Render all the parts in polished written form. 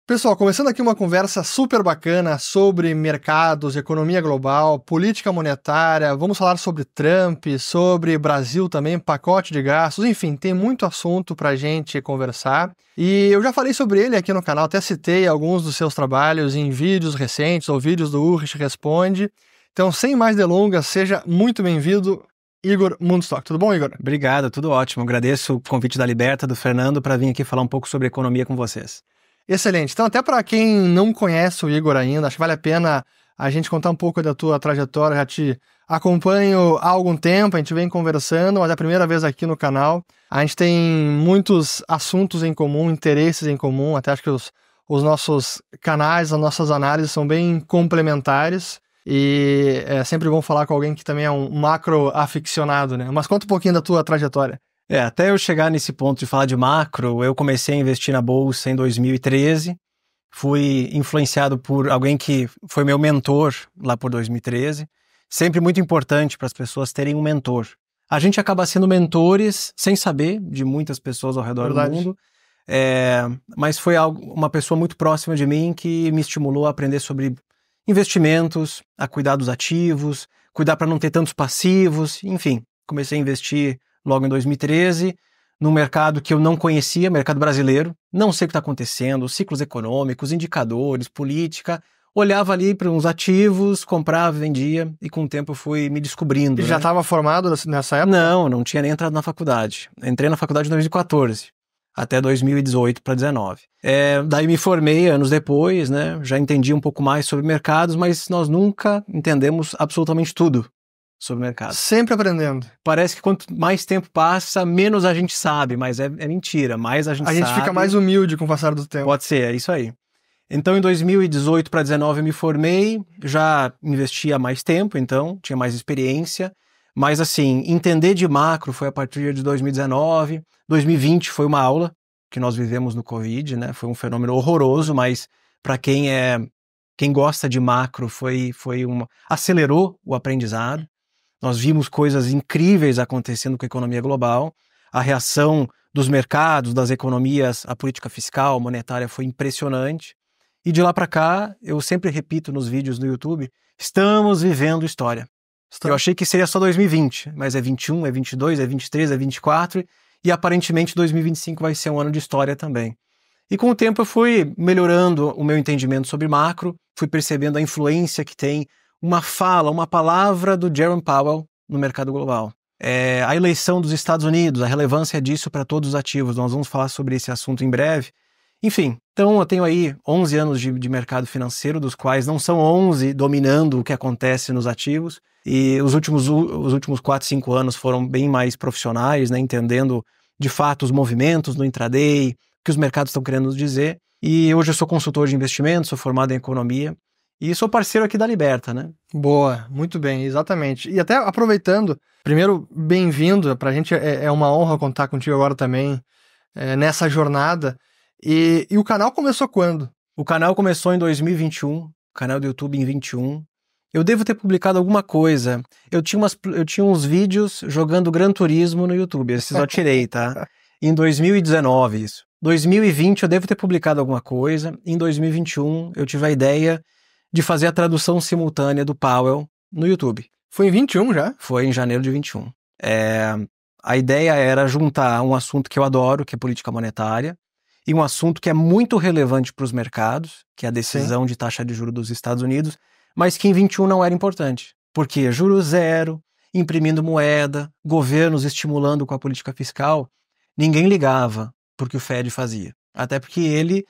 Pessoal, começando aqui uma conversa super bacana sobre mercados, economia global, política monetária, vamos falar sobre Trump, sobre Brasil também, pacote de gastos, enfim, tem muito assunto pra gente conversar. E eu já falei sobre ele aqui no canal, até citei alguns dos seus trabalhos em vídeos recentes ou vídeos do Ulrich Responde. Então, sem mais delongas, seja muito bem-vindo, Igor Mundstock. Tudo bom, Igor? Obrigado, tudo ótimo. Agradeço o convite da Liberta, do Fernando, para vir aqui falar um pouco sobre economia com vocês. Excelente. Então, até para quem não conhece o Igor ainda, acho que vale a pena a gente contar um pouco da tua trajetória. Já te acompanho há algum tempo, a gente vem conversando, mas é a primeira vez aqui no canal. A gente tem muitos assuntos em comum, interesses em comum, até acho que os nossos canais, as nossas análises são bem complementares. E é sempre bom falar com alguém que também é um macro aficionado, né? Mas conta um pouquinho da tua trajetória. Até eu chegar nesse ponto de falar de macro, eu comecei a investir na bolsa em 2013, fui influenciado por alguém que foi meu mentor lá por 2013, sempre muito importante para as pessoas terem um mentor. A gente acaba sendo mentores sem saber de muitas pessoas ao redor do mundo, mas foi uma pessoa muito próxima de mim que me estimulou a aprender sobre investimentos, a cuidar dos ativos, cuidar para não ter tantos passivos, enfim, comecei a investir logo em 2013, num mercado que eu não conhecia, mercado brasileiro, não sei o que está acontecendo, ciclos econômicos, indicadores, política, olhava ali para uns ativos, comprava, vendia, e com o tempo eu fui me descobrindo. E já estava formado nessa época? Não tinha nem entrado na faculdade. Entrei na faculdade em 2014, até 2018 para 2019. Daí me formei anos depois, né? Já entendi um pouco mais sobre mercados, mas nós nunca entendemos absolutamente tudo sobre o mercado. Sempre aprendendo. Parece que quanto mais tempo passa, menos a gente sabe, mas é mentira, mais a gente sabe. A gente fica mais humilde com o passar do tempo. Pode ser, é isso aí. Então, em 2018 para 2019 eu me formei, já investia há mais tempo, então, tinha mais experiência, mas assim, entender de macro foi a partir de 2019, 2020 foi uma aula que nós vivemos no Covid, né? Foi um fenômeno horroroso, mas para quem gosta de macro, acelerou o aprendizado. Nós vimos coisas incríveis acontecendo com a economia global. A reação dos mercados, das economias, a política fiscal, monetária foi impressionante. E de lá para cá, eu sempre repito nos vídeos do YouTube, estamos vivendo história. Eu achei que seria só 2020, mas é 21, é 22, é 23, é 24 e aparentemente 2025 vai ser um ano de história também. E com o tempo eu fui melhorando o meu entendimento sobre macro, fui percebendo a influência que tem uma palavra do Jerome Powell no mercado global. A eleição dos Estados Unidos, a relevância disso para todos os ativos. Nós vamos falar sobre esse assunto em breve. Enfim, então eu tenho aí 11 anos de mercado financeiro, dos quais não são 11 dominando o que acontece nos ativos. E os últimos 4, 5 anos foram bem mais profissionais, né, entendendo de fato os movimentos no intraday, o que os mercados estão querendo nos dizer. E hoje eu sou consultor de investimentos, sou formado em economia. E sou parceiro aqui da Liberta, né? Boa, muito bem, exatamente. E até aproveitando, primeiro, bem-vindo, pra gente é uma honra contar contigo agora também nessa jornada. E o canal começou quando? O canal começou em 2021, canal do YouTube em 21. Eu devo ter publicado alguma coisa. Eu tinha uns vídeos jogando Gran Turismo no YouTube, esses eu tirei, tá? Em 2019 isso. 2020 eu devo ter publicado alguma coisa. Em 2021 eu tive a ideia de fazer a tradução simultânea do Powell no YouTube. Foi em 21 já? Foi em janeiro de 21. A ideia era juntar um assunto que eu adoro, que é política monetária, e um assunto que é muito relevante para os mercados, que é a decisão de taxa de juros dos Estados Unidos, mas que em 21 não era importante. Porque juros zero, imprimindo moeda, governos estimulando com a política fiscal, ninguém ligava porque o Fed fazia. Até porque ele,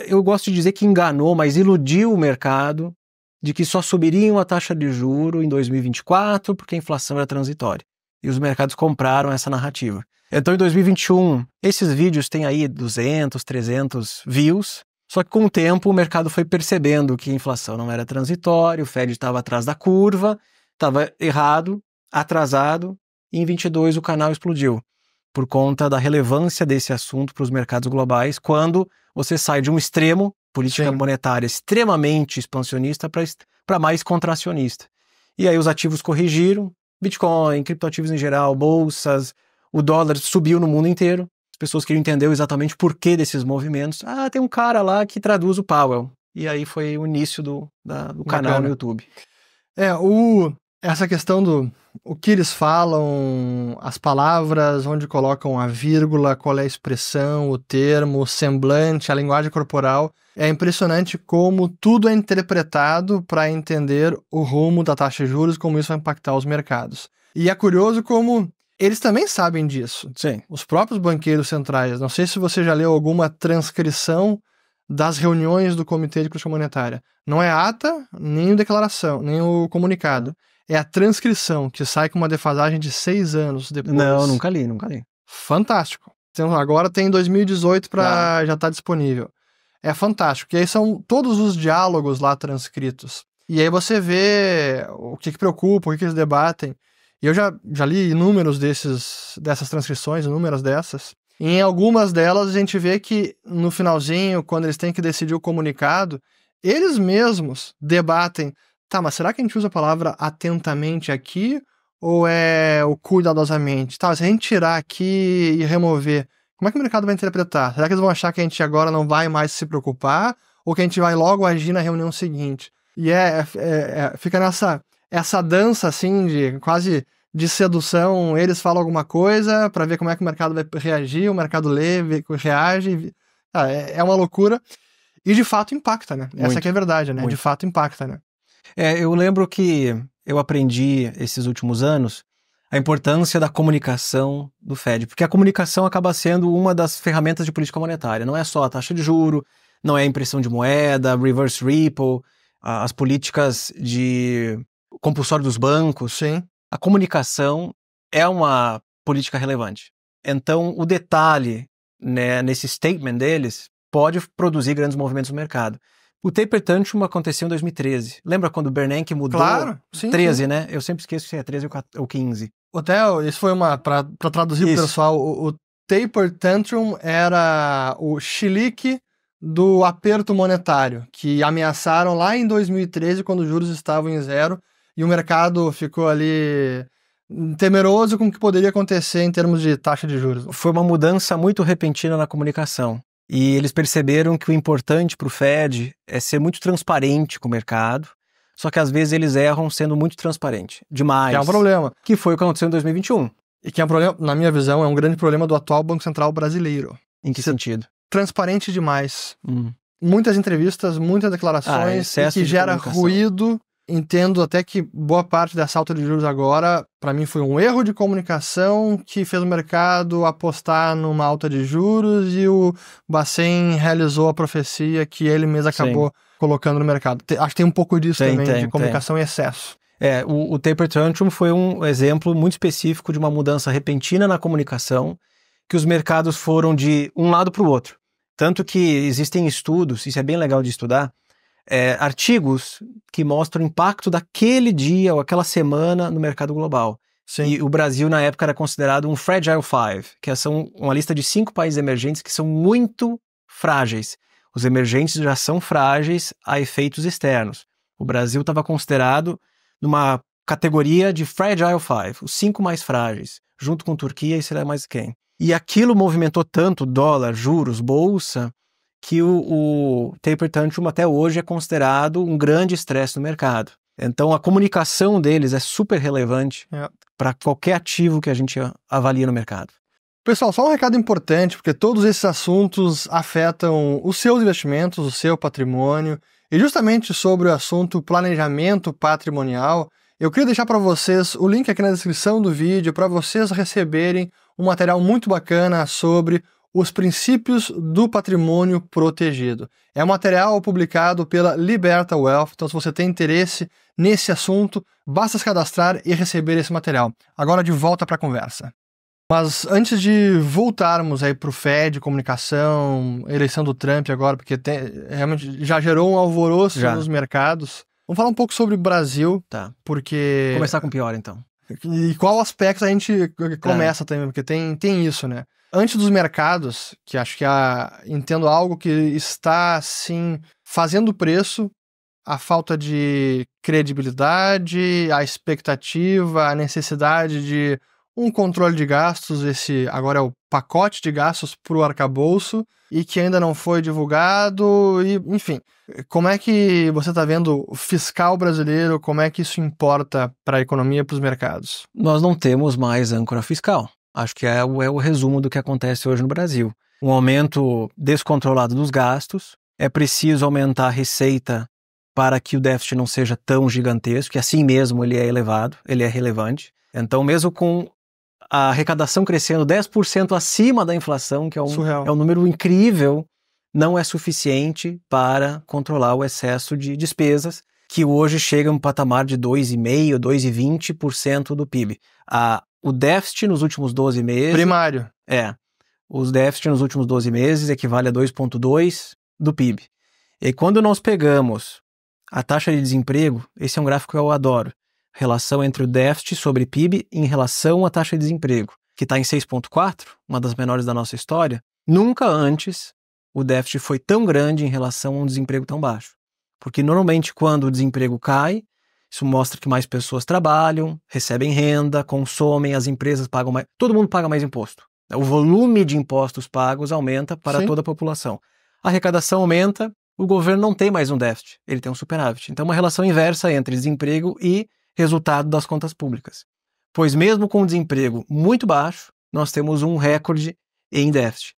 eu gosto de dizer que enganou, mas iludiu o mercado de que só subiriam a taxa de juro em 2024 porque a inflação era transitória. E os mercados compraram essa narrativa. Então, em 2021, esses vídeos têm aí 200, 300 views, só que com o tempo o mercado foi percebendo que a inflação não era transitória, o Fed estava atrás da curva, estava errado, atrasado, e em 22 o canal explodiu, por conta da relevância desse assunto para os mercados globais, quando você sai de um extremo, política monetária extremamente expansionista, para mais contracionista. E aí os ativos corrigiram, Bitcoin, criptoativos em geral, bolsas, o dólar subiu no mundo inteiro, As pessoas queriam entender exatamente o porquê desses movimentos. Ah, tem um cara lá que traduz o Powell. E aí foi o início do canal no YouTube. Essa questão do o que eles falam, as palavras, onde colocam a vírgula, qual é a expressão, o termo, o semblante, a linguagem corporal. É impressionante como tudo é interpretado para entender o rumo da taxa de juros, como isso vai impactar os mercados. E é curioso como eles também sabem disso. Sim. Os próprios banqueiros centrais. Não sei se você já leu alguma transcrição das reuniões do Comitê de Política Monetária. Não é a ata, nem a declaração, nem o comunicado. É a transcrição, que sai com uma defasagem de 6 anos depois. Não, nunca li. Fantástico. Então, agora tem 2018 para já estar disponível. É fantástico. E aí são todos os diálogos lá transcritos. E aí você vê o que preocupa, o que eles debatem. E eu já li inúmeros dessas transcrições, inúmeras dessas. E em algumas delas a gente vê que no finalzinho, quando eles têm que decidir o comunicado, eles mesmos debatem, tá, mas será que a gente usa a palavra atentamente aqui ou é o cuidadosamente? Tá, se a gente tirar aqui e remover, como é que o mercado vai interpretar? Será que eles vão achar que a gente agora não vai mais se preocupar ou que a gente vai logo agir na reunião seguinte? E fica essa dança assim de quase de sedução, eles falam alguma coisa para ver como é que o mercado vai reagir, o mercado lê, reage, é uma loucura e de fato impacta, né? Essa que é a verdade, né? Muito. De fato impacta, né? Eu lembro que eu aprendi esses últimos anos a importância da comunicação do Fed, porque a comunicação acaba sendo uma das ferramentas de política monetária, não é só a taxa de juro, não é a impressão de moeda, reverse repo, as políticas de compulsório dos bancos. Sim. A comunicação é uma política relevante. Então, o detalhe, né, nesse statement deles pode produzir grandes movimentos no mercado. O taper tantrum aconteceu em 2013. Lembra quando o Bernanke mudou? Claro, sim. 13, sim. né? Eu sempre esqueço se é 13 ou 15. Isso foi para traduzir pro pessoal, o taper tantrum era o chilique do aperto monetário, que ameaçaram lá em 2013, quando os juros estavam em zero, e o mercado ficou ali temeroso com o que poderia acontecer em termos de taxa de juros. Foi uma mudança muito repentina na comunicação. E eles perceberam que o importante para o Fed é ser muito transparente com o mercado, só que às vezes eles erram sendo muito transparente, demais. Que é um problema. Que foi o que aconteceu em 2021. E que é um problema, na minha visão, é um grande problema do atual Banco Central brasileiro. Em que sentido? Transparente demais. Muitas entrevistas, muitas declarações, que gera ruído. Entendo até que boa parte dessa alta de juros agora, para mim, foi um erro de comunicação que fez o mercado apostar numa alta de juros e o Bacen realizou a profecia que ele mesmo acabou colocando no mercado. Acho que tem um pouco disso também, de comunicação em excesso. O taper tantrum foi um exemplo muito específico de uma mudança repentina na comunicação, que os mercados foram de um lado para o outro. Tanto que existem estudos, isso é bem legal de estudar, artigos que mostram o impacto daquele dia ou aquela semana no mercado global. Sim. E o Brasil, na época, era considerado um Fragile Five, que são uma lista de 5 países emergentes que são muito frágeis. Os emergentes já são frágeis a efeitos externos. O Brasil estava considerado numa categoria de Fragile Five, os 5 mais frágeis, junto com Turquia e sei lá mais quem. E aquilo movimentou tanto dólar, juros, bolsa, que o taper tantrum até hoje é considerado um grande estresse no mercado. Então a comunicação deles é super relevante para qualquer ativo que a gente avalia no mercado. Pessoal, só um recado importante, porque todos esses assuntos afetam os seus investimentos, o seu patrimônio, e justamente sobre o assunto planejamento patrimonial, eu queria deixar para vocês o link aqui na descrição do vídeo para vocês receberem um material muito bacana sobre os princípios do patrimônio protegido. É um material publicado pela Liberta Wealth, então se você tem interesse nesse assunto, basta se cadastrar e receber esse material. Agora de volta para a conversa. Mas antes de voltarmos aí para o Fed, comunicação, eleição do Trump agora, porque realmente já gerou um alvoroço nos mercados, vamos falar um pouco sobre o Brasil, porque... Começar com o pior, então. E qual aspecto a gente começa também, porque tem isso, né? Antes dos mercados, que acho que entendo algo que está, assim, fazendo preço, a falta de credibilidade, a expectativa, a necessidade de um controle de gastos, esse agora é o pacote de gastos para o arcabouço, e que ainda não foi divulgado, e enfim. Como é que você está vendo o fiscal brasileiro, como é que isso importa para a economia e para os mercados? Nós não temos mais âncora fiscal. Acho que é o resumo do que acontece hoje no Brasil. Um aumento descontrolado dos gastos, é preciso aumentar a receita para que o déficit não seja tão gigantesco, que assim mesmo ele é elevado, ele é relevante. Então, mesmo com a arrecadação crescendo 10% acima da inflação, que é um número incrível, não é suficiente para controlar o excesso de despesas, que hoje chega a um patamar de 2,5%, 2,20% do PIB. O déficit nos últimos 12 meses... Primário. Os déficits nos últimos 12 meses equivale a 2,2% do PIB. E quando nós pegamos a taxa de desemprego, esse é um gráfico que eu adoro, relação entre o déficit sobre PIB em relação à taxa de desemprego, que está em 6,4%, uma das menores da nossa história. Nunca antes o déficit foi tão grande em relação a um desemprego tão baixo. Porque normalmente quando o desemprego cai, isso mostra que mais pessoas trabalham, recebem renda, consomem, as empresas pagam mais, todo mundo paga mais imposto. O volume de impostos pagos aumenta para toda a população. A arrecadação aumenta, o governo não tem mais um déficit, ele tem um superávit. Então, uma relação inversa entre desemprego e resultado das contas públicas. Pois mesmo com o desemprego muito baixo, nós temos um recorde em déficit.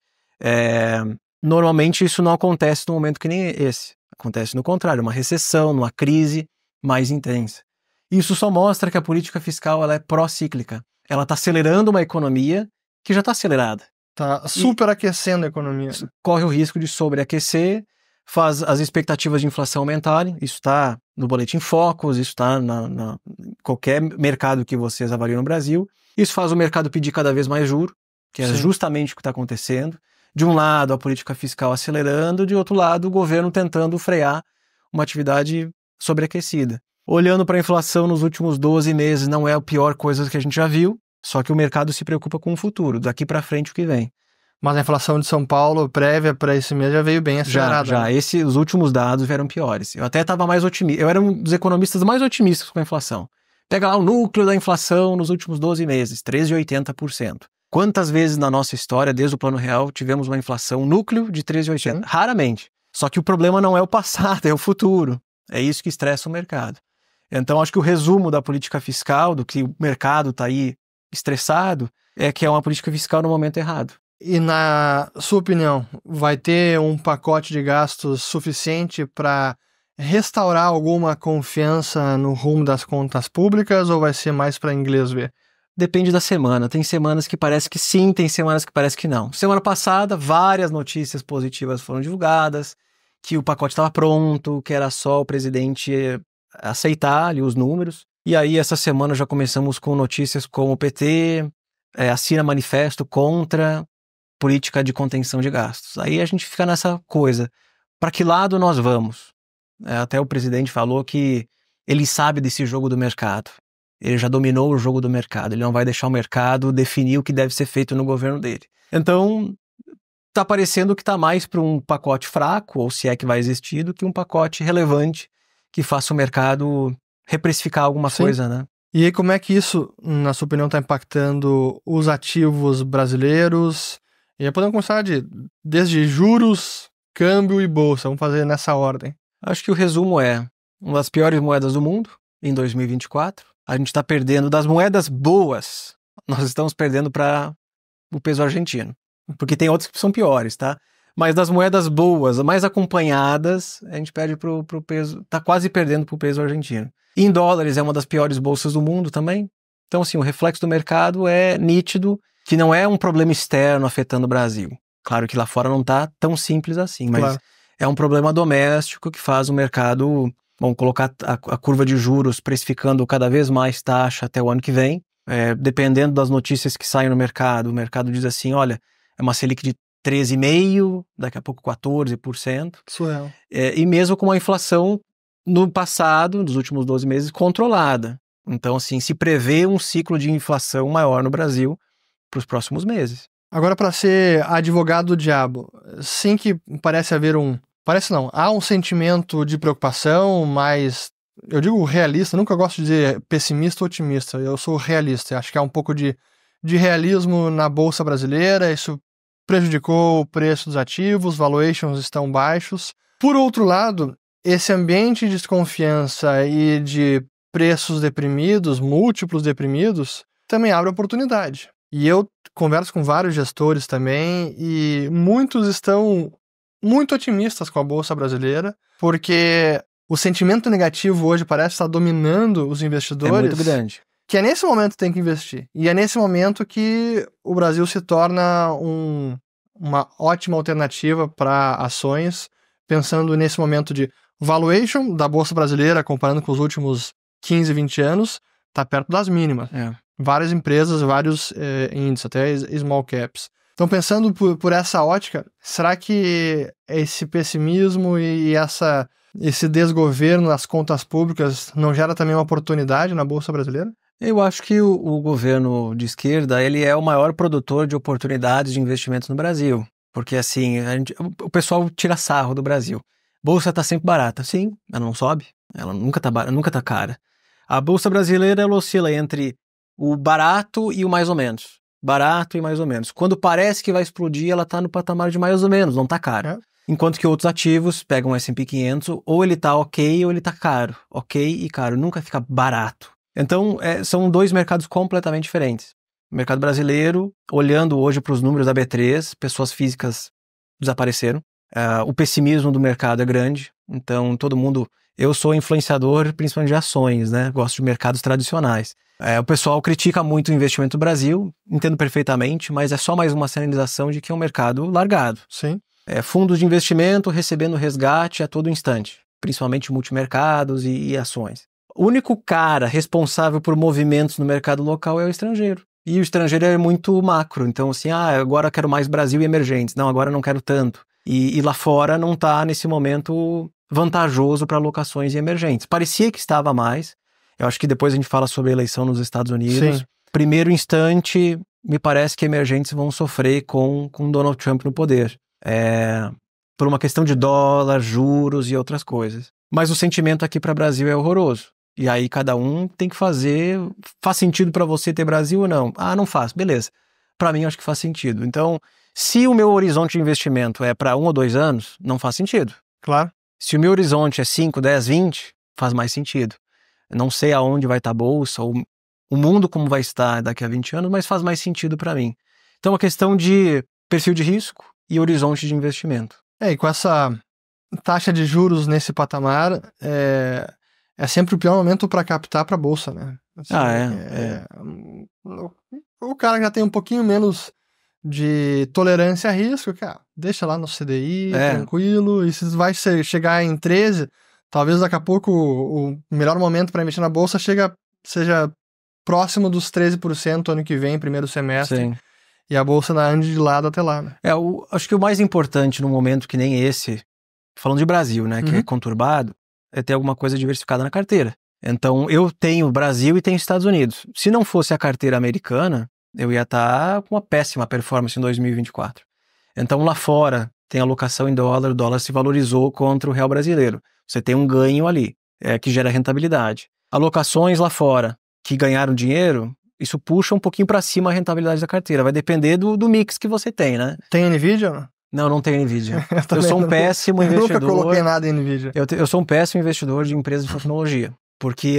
Normalmente isso não acontece num momento que nem esse. Acontece no contrário, uma recessão, numa crise mais intensa. Isso só mostra que a política fiscal ela é pró-cíclica. Ela está acelerando uma economia que já está acelerada. Está superaquecendo a economia. Corre o risco de sobreaquecer, faz as expectativas de inflação aumentarem. Isso está no Boletim Focus, isso está em qualquer mercado que vocês avaliam no Brasil. Isso faz o mercado pedir cada vez mais juros, que é justamente o que está acontecendo. De um lado, a política fiscal acelerando, de outro lado, o governo tentando frear uma atividade sobreaquecida. Olhando para a inflação nos últimos 12 meses, não é a pior coisa que a gente já viu, só que o mercado se preocupa com o futuro, daqui para frente o que vem. Mas a inflação de São Paulo, prévia para esse mês, já veio bem acelerada. Já. Os últimos dados vieram piores. Eu até estava mais otimista. Eu era um dos economistas mais otimistas com a inflação. Pega lá o núcleo da inflação nos últimos 12 meses, 13,80%. Quantas vezes na nossa história, desde o Plano Real, tivemos uma inflação núcleo de 13,80%? Raramente. Só que o problema não é o passado, é o futuro. É isso que estressa o mercado. Então, acho que o resumo da política fiscal, do que o mercado está aí estressado, é que é uma política fiscal no momento errado. E na sua opinião, vai ter um pacote de gastos suficiente para restaurar alguma confiança no rumo das contas públicas ou vai ser mais para inglês ver? Depende da semana. Tem semanas que parece que sim, tem semanas que parece que não. Semana passada, várias notícias positivas foram divulgadas, que o pacote estava pronto, que era só o presidente aceitar ali os números. E aí, essa semana já começamos com notícias como o PT assina manifesto contra política de contenção de gastos. Aí a gente fica nessa coisa. Para que lado nós vamos? Até o presidente falou que ele sabe desse jogo do mercado. Ele já dominou o jogo do mercado. Ele não vai deixar o mercado definir o que deve ser feito no governo dele. Então, está parecendo que está mais para um pacote fraco, ou se é que vai existir, do que um pacote relevante que faça o mercado reprecificar alguma coisa, né? E aí, como é que isso, na sua opinião, está impactando os ativos brasileiros? E aí podemos começar desde juros, câmbio e bolsa. Vamos fazer nessa ordem. Acho que o resumo é uma das piores moedas do mundo em 2024. A gente está perdendo das moedas boas. Nós estamos perdendo para o peso argentino. Porque tem outras que são piores, tá? Mas das moedas boas, mais acompanhadas, a gente perde pro peso, tá quase perdendo pro peso argentino. E em dólares é uma das piores bolsas do mundo também. Então, assim, o reflexo do mercado é nítido, que não é um problema externo afetando o Brasil. Claro que lá fora não tá tão simples assim, mas é um problema doméstico que faz o mercado, vamos colocar a curva de juros precificando cada vez mais taxa até o ano que vem. Dependendo das notícias que saem no mercado, o mercado diz assim, olha, é uma Selic de 13,5%, daqui a pouco 14%. Surreal. E mesmo com a inflação no passado, nos últimos 12 meses, controlada. Então, assim, se prevê um ciclo de inflação maior no Brasil para os próximos meses. Agora, para ser advogado do diabo, sim que parece haver há um sentimento de preocupação, mas eu digo realista, nunca gosto de dizer pessimista ou otimista, eu sou realista, acho que há um pouco de de realismo na Bolsa Brasileira, isso prejudicou o preço dos ativos, valuations estão baixos. Por outro lado, esse ambiente de desconfiança e de preços deprimidos, múltiplos deprimidos, também abre oportunidade. E eu converso com vários gestores também e muitos estão muito otimistas com a Bolsa Brasileira, porque o sentimento negativo hoje parece estar dominando os investidores. É muito grande. Que é nesse momento que tem que investir. E é nesse momento que o Brasil se torna uma ótima alternativa para ações, pensando nesse momento de valuation da Bolsa Brasileira, comparando com os últimos 15, 20 anos, está perto das mínimas. Várias empresas, vários índices, até small caps. Então, pensando por essa ótica, será que esse pessimismo e esse desgoverno nas contas públicas não gera também uma oportunidade na Bolsa Brasileira? Eu acho que o governo de esquerda, ele é o maior produtor de oportunidades de investimentos no Brasil. Porque, assim, o pessoal tira sarro do Brasil. Bolsa está sempre barata. Sim, ela não sobe. Ela nunca tá cara. A Bolsa Brasileira, ela oscila entre o barato e o mais ou menos. Barato e mais ou menos. Quando parece que vai explodir, ela está no patamar de mais ou menos, não está cara. Enquanto que outros ativos pegam o S&P 500, ou ele está ok ou ele está caro. Ok e caro, nunca fica barato. Então, são dois mercados completamente diferentes. O mercado brasileiro, olhando hoje para os números da B3, pessoas físicas desapareceram. O pessimismo do mercado é grande. Então, todo mundo... Eu sou influenciador principalmente de ações, né? Gosto de mercados tradicionais. O pessoal critica muito o investimento no Brasil, entendo perfeitamente, mas é só mais uma sinalização de que é um mercado largado. Sim. Fundos de investimento recebendo resgate a todo instante, principalmente multimercados e ações. O único cara responsável por movimentos no mercado local é o estrangeiro. E o estrangeiro é muito macro. Então, assim, agora eu quero mais Brasil e emergentes. Não, agora eu não quero tanto. E lá fora não está, nesse momento, vantajoso para alocações em emergentes. Parecia que estava mais. Eu acho que depois a gente fala sobre a eleição nos Estados Unidos. Sim. Primeiro instante, me parece que emergentes vão sofrer com Donald Trump no poder. Por uma questão de dólar, juros e outras coisas. Mas o sentimento aqui para o Brasil é horroroso. E aí cada um tem que fazer... Faz sentido para você ter Brasil ou não? Não faz. Beleza. Para mim, acho que faz sentido. Então, se o meu horizonte de investimento é para 1 ou 2 anos, não faz sentido. Claro. Se o meu horizonte é 5, 10, 20, faz mais sentido. Eu não sei aonde vai estar a bolsa, ou o mundo como vai estar daqui a 20 anos, mas faz mais sentido para mim. Então, a questão de perfil de risco e horizonte de investimento. E com essa taxa de juros nesse patamar, é sempre o pior momento para captar para a bolsa, né? Assim, o cara já tem um pouquinho menos de tolerância a risco, deixa lá no CDI, tranquilo, e se vai chegar em 13, talvez daqui a pouco o melhor momento para investir na bolsa seja próximo dos 13% ano que vem, primeiro semestre. Sim. E a bolsa ande de lado até lá, né? Acho que o mais importante num momento que nem esse, falando de Brasil, né, que é conturbado, é ter alguma coisa diversificada na carteira. Então, eu tenho Brasil e tenho Estados Unidos. Se não fosse a carteira americana, eu ia estar com uma péssima performance em 2024. Então, lá fora, tem alocação em dólar, o dólar se valorizou contra o real brasileiro. Você tem um ganho ali, que gera rentabilidade. Alocações lá fora, que ganharam dinheiro, isso puxa um pouquinho para cima a rentabilidade da carteira. Vai depender do mix que você tem, né? Tem NVIDIA? Não tenho NVIDIA. Eu sou um péssimo investidor. Nunca coloquei nada em NVIDIA. Eu sou um péssimo investidor de empresas de tecnologia. Porque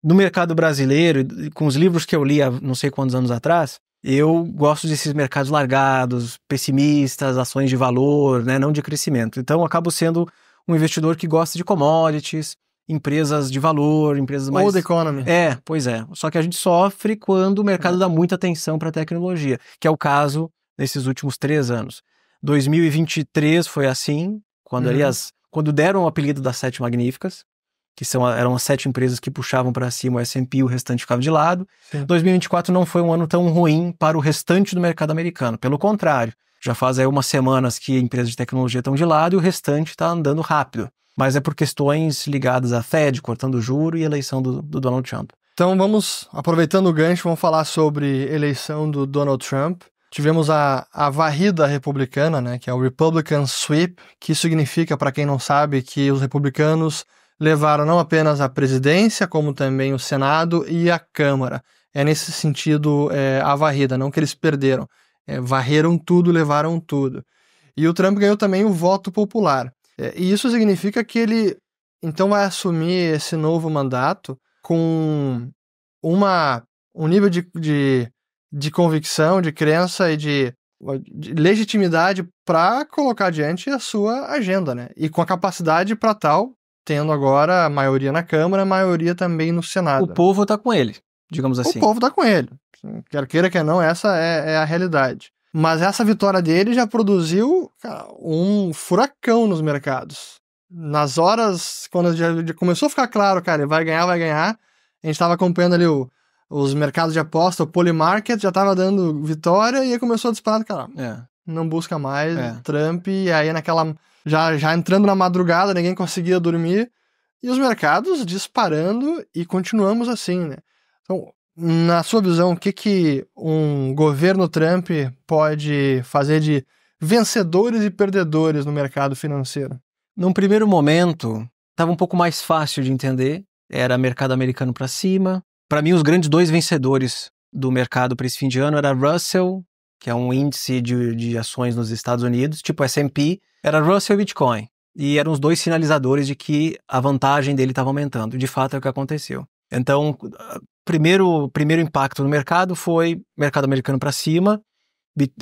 no mercado brasileiro, com os livros que eu li há não sei quantos anos atrás, eu gosto desses mercados largados, pessimistas, ações de valor, né, não de crescimento. Então, eu acabo sendo um investidor que gosta de commodities, empresas de valor, empresas mais... Old economy. Pois é. Só que a gente sofre quando o mercado dá muita atenção para a tecnologia, que é o caso nesses últimos 3 anos. 2023 foi assim, quando deram o apelido das 7 magníficas, que eram as 7 empresas que puxavam para cima o S&P, o restante ficava de lado. Sim. 2024 não foi um ano tão ruim para o restante do mercado americano. Pelo contrário, já faz aí umas semanas que empresas de tecnologia estão de lado e o restante está andando rápido. Mas é por questões ligadas à Fed, cortando juro e eleição do Donald Trump. Então vamos, aproveitando o gancho, vamos falar sobre eleição do Donald Trump. Tivemos a varrida republicana, né, que é o Republican Sweep, que significa, para quem não sabe, que os republicanos levaram não apenas a presidência, como também o Senado e a Câmara. é nesse sentido a varrida, não que eles perderam. Varreram tudo, levaram tudo. E o Trump ganhou também o voto popular. E isso significa que ele, então, vai assumir esse novo mandato com um nível de convicção, de crença e de legitimidade para colocar adiante a sua agenda, né? E com a capacidade para tal, tendo agora a maioria na Câmara, a maioria também no Senado. O povo tá com ele, digamos assim. O povo tá com ele. Quer queira, quer não, essa é a realidade. Mas essa vitória dele já produziu, cara, um furacão nos mercados. Nas horas, quando já começou a ficar claro, cara, ele vai ganhar, a gente estava acompanhando ali os mercados de aposta, o Polymarket já estava dando vitória e aí começou a disparar, cara, não busca mais Trump, e aí já entrando na madrugada, ninguém conseguia dormir, e os mercados disparando e continuamos assim, né? Então, na sua visão, o que um governo Trump pode fazer de vencedores e perdedores no mercado financeiro? Num primeiro momento, estava um pouco mais fácil de entender. Era mercado americano para cima. Para mim, os grandes dois vencedores do mercado para esse fim de ano era Russell, que é um índice de ações nos Estados Unidos, tipo S&P, era Russell e Bitcoin. E eram os dois sinalizadores de que a vantagem dele estava aumentando. De fato, é o que aconteceu. Então, primeiro impacto no mercado foi mercado americano para cima,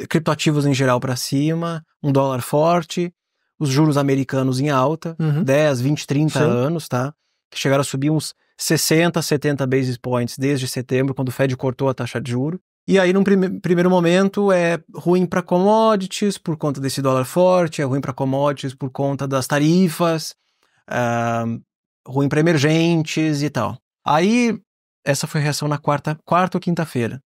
criptoativos em geral para cima, um dólar forte, os juros americanos em alta, 10, 20, 30 Sim. anos, tá? Que chegaram a subir uns 60, 70 basis points desde setembro, quando o Fed cortou a taxa de juros. E aí, num primeiro momento, é ruim para commodities por conta desse dólar forte, é ruim para commodities por conta das tarifas, ruim para emergentes e tal. Aí, essa foi a reação na quarta ou quinta-feira.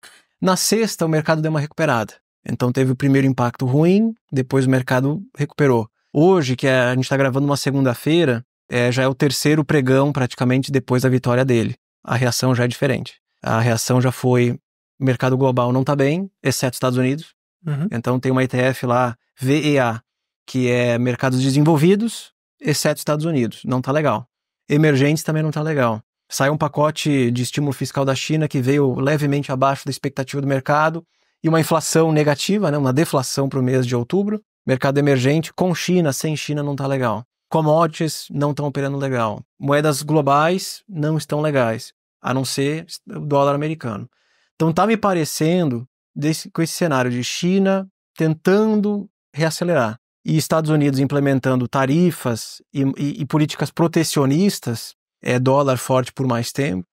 Na sexta, o mercado deu uma recuperada. Então, teve o primeiro impacto ruim, depois o mercado recuperou. Hoje, que a gente está gravando uma segunda-feira, já é o terceiro pregão praticamente depois da vitória dele. A reação já é diferente. A reação já foi, o mercado global não está bem, exceto Estados Unidos. Então, tem uma ETF lá, VEA, que é mercados desenvolvidos, exceto Estados Unidos. Não está legal. Emergentes também não está legal. Saiu um pacote de estímulo fiscal da China que veio levemente abaixo da expectativa do mercado e uma inflação negativa, né, uma deflação para o mês de outubro. Mercado emergente com China, sem China não está legal. Commodities não estão operando legal. Moedas globais não estão legais, a não ser o dólar americano. Então está me parecendo, com esse cenário de China tentando reacelerar e Estados Unidos implementando tarifas e políticas protecionistas, dólar forte por mais tempo,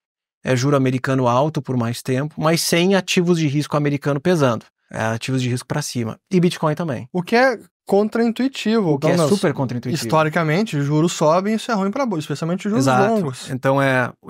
juro americano alto por mais tempo, mas sem ativos de risco americano pesando. Ativos de risco para cima. E Bitcoin também. O que é contraintuitivo. O que é super contraintuitivo. Historicamente, juros sobem e isso é ruim para a bolsa, especialmente juros longos. Então,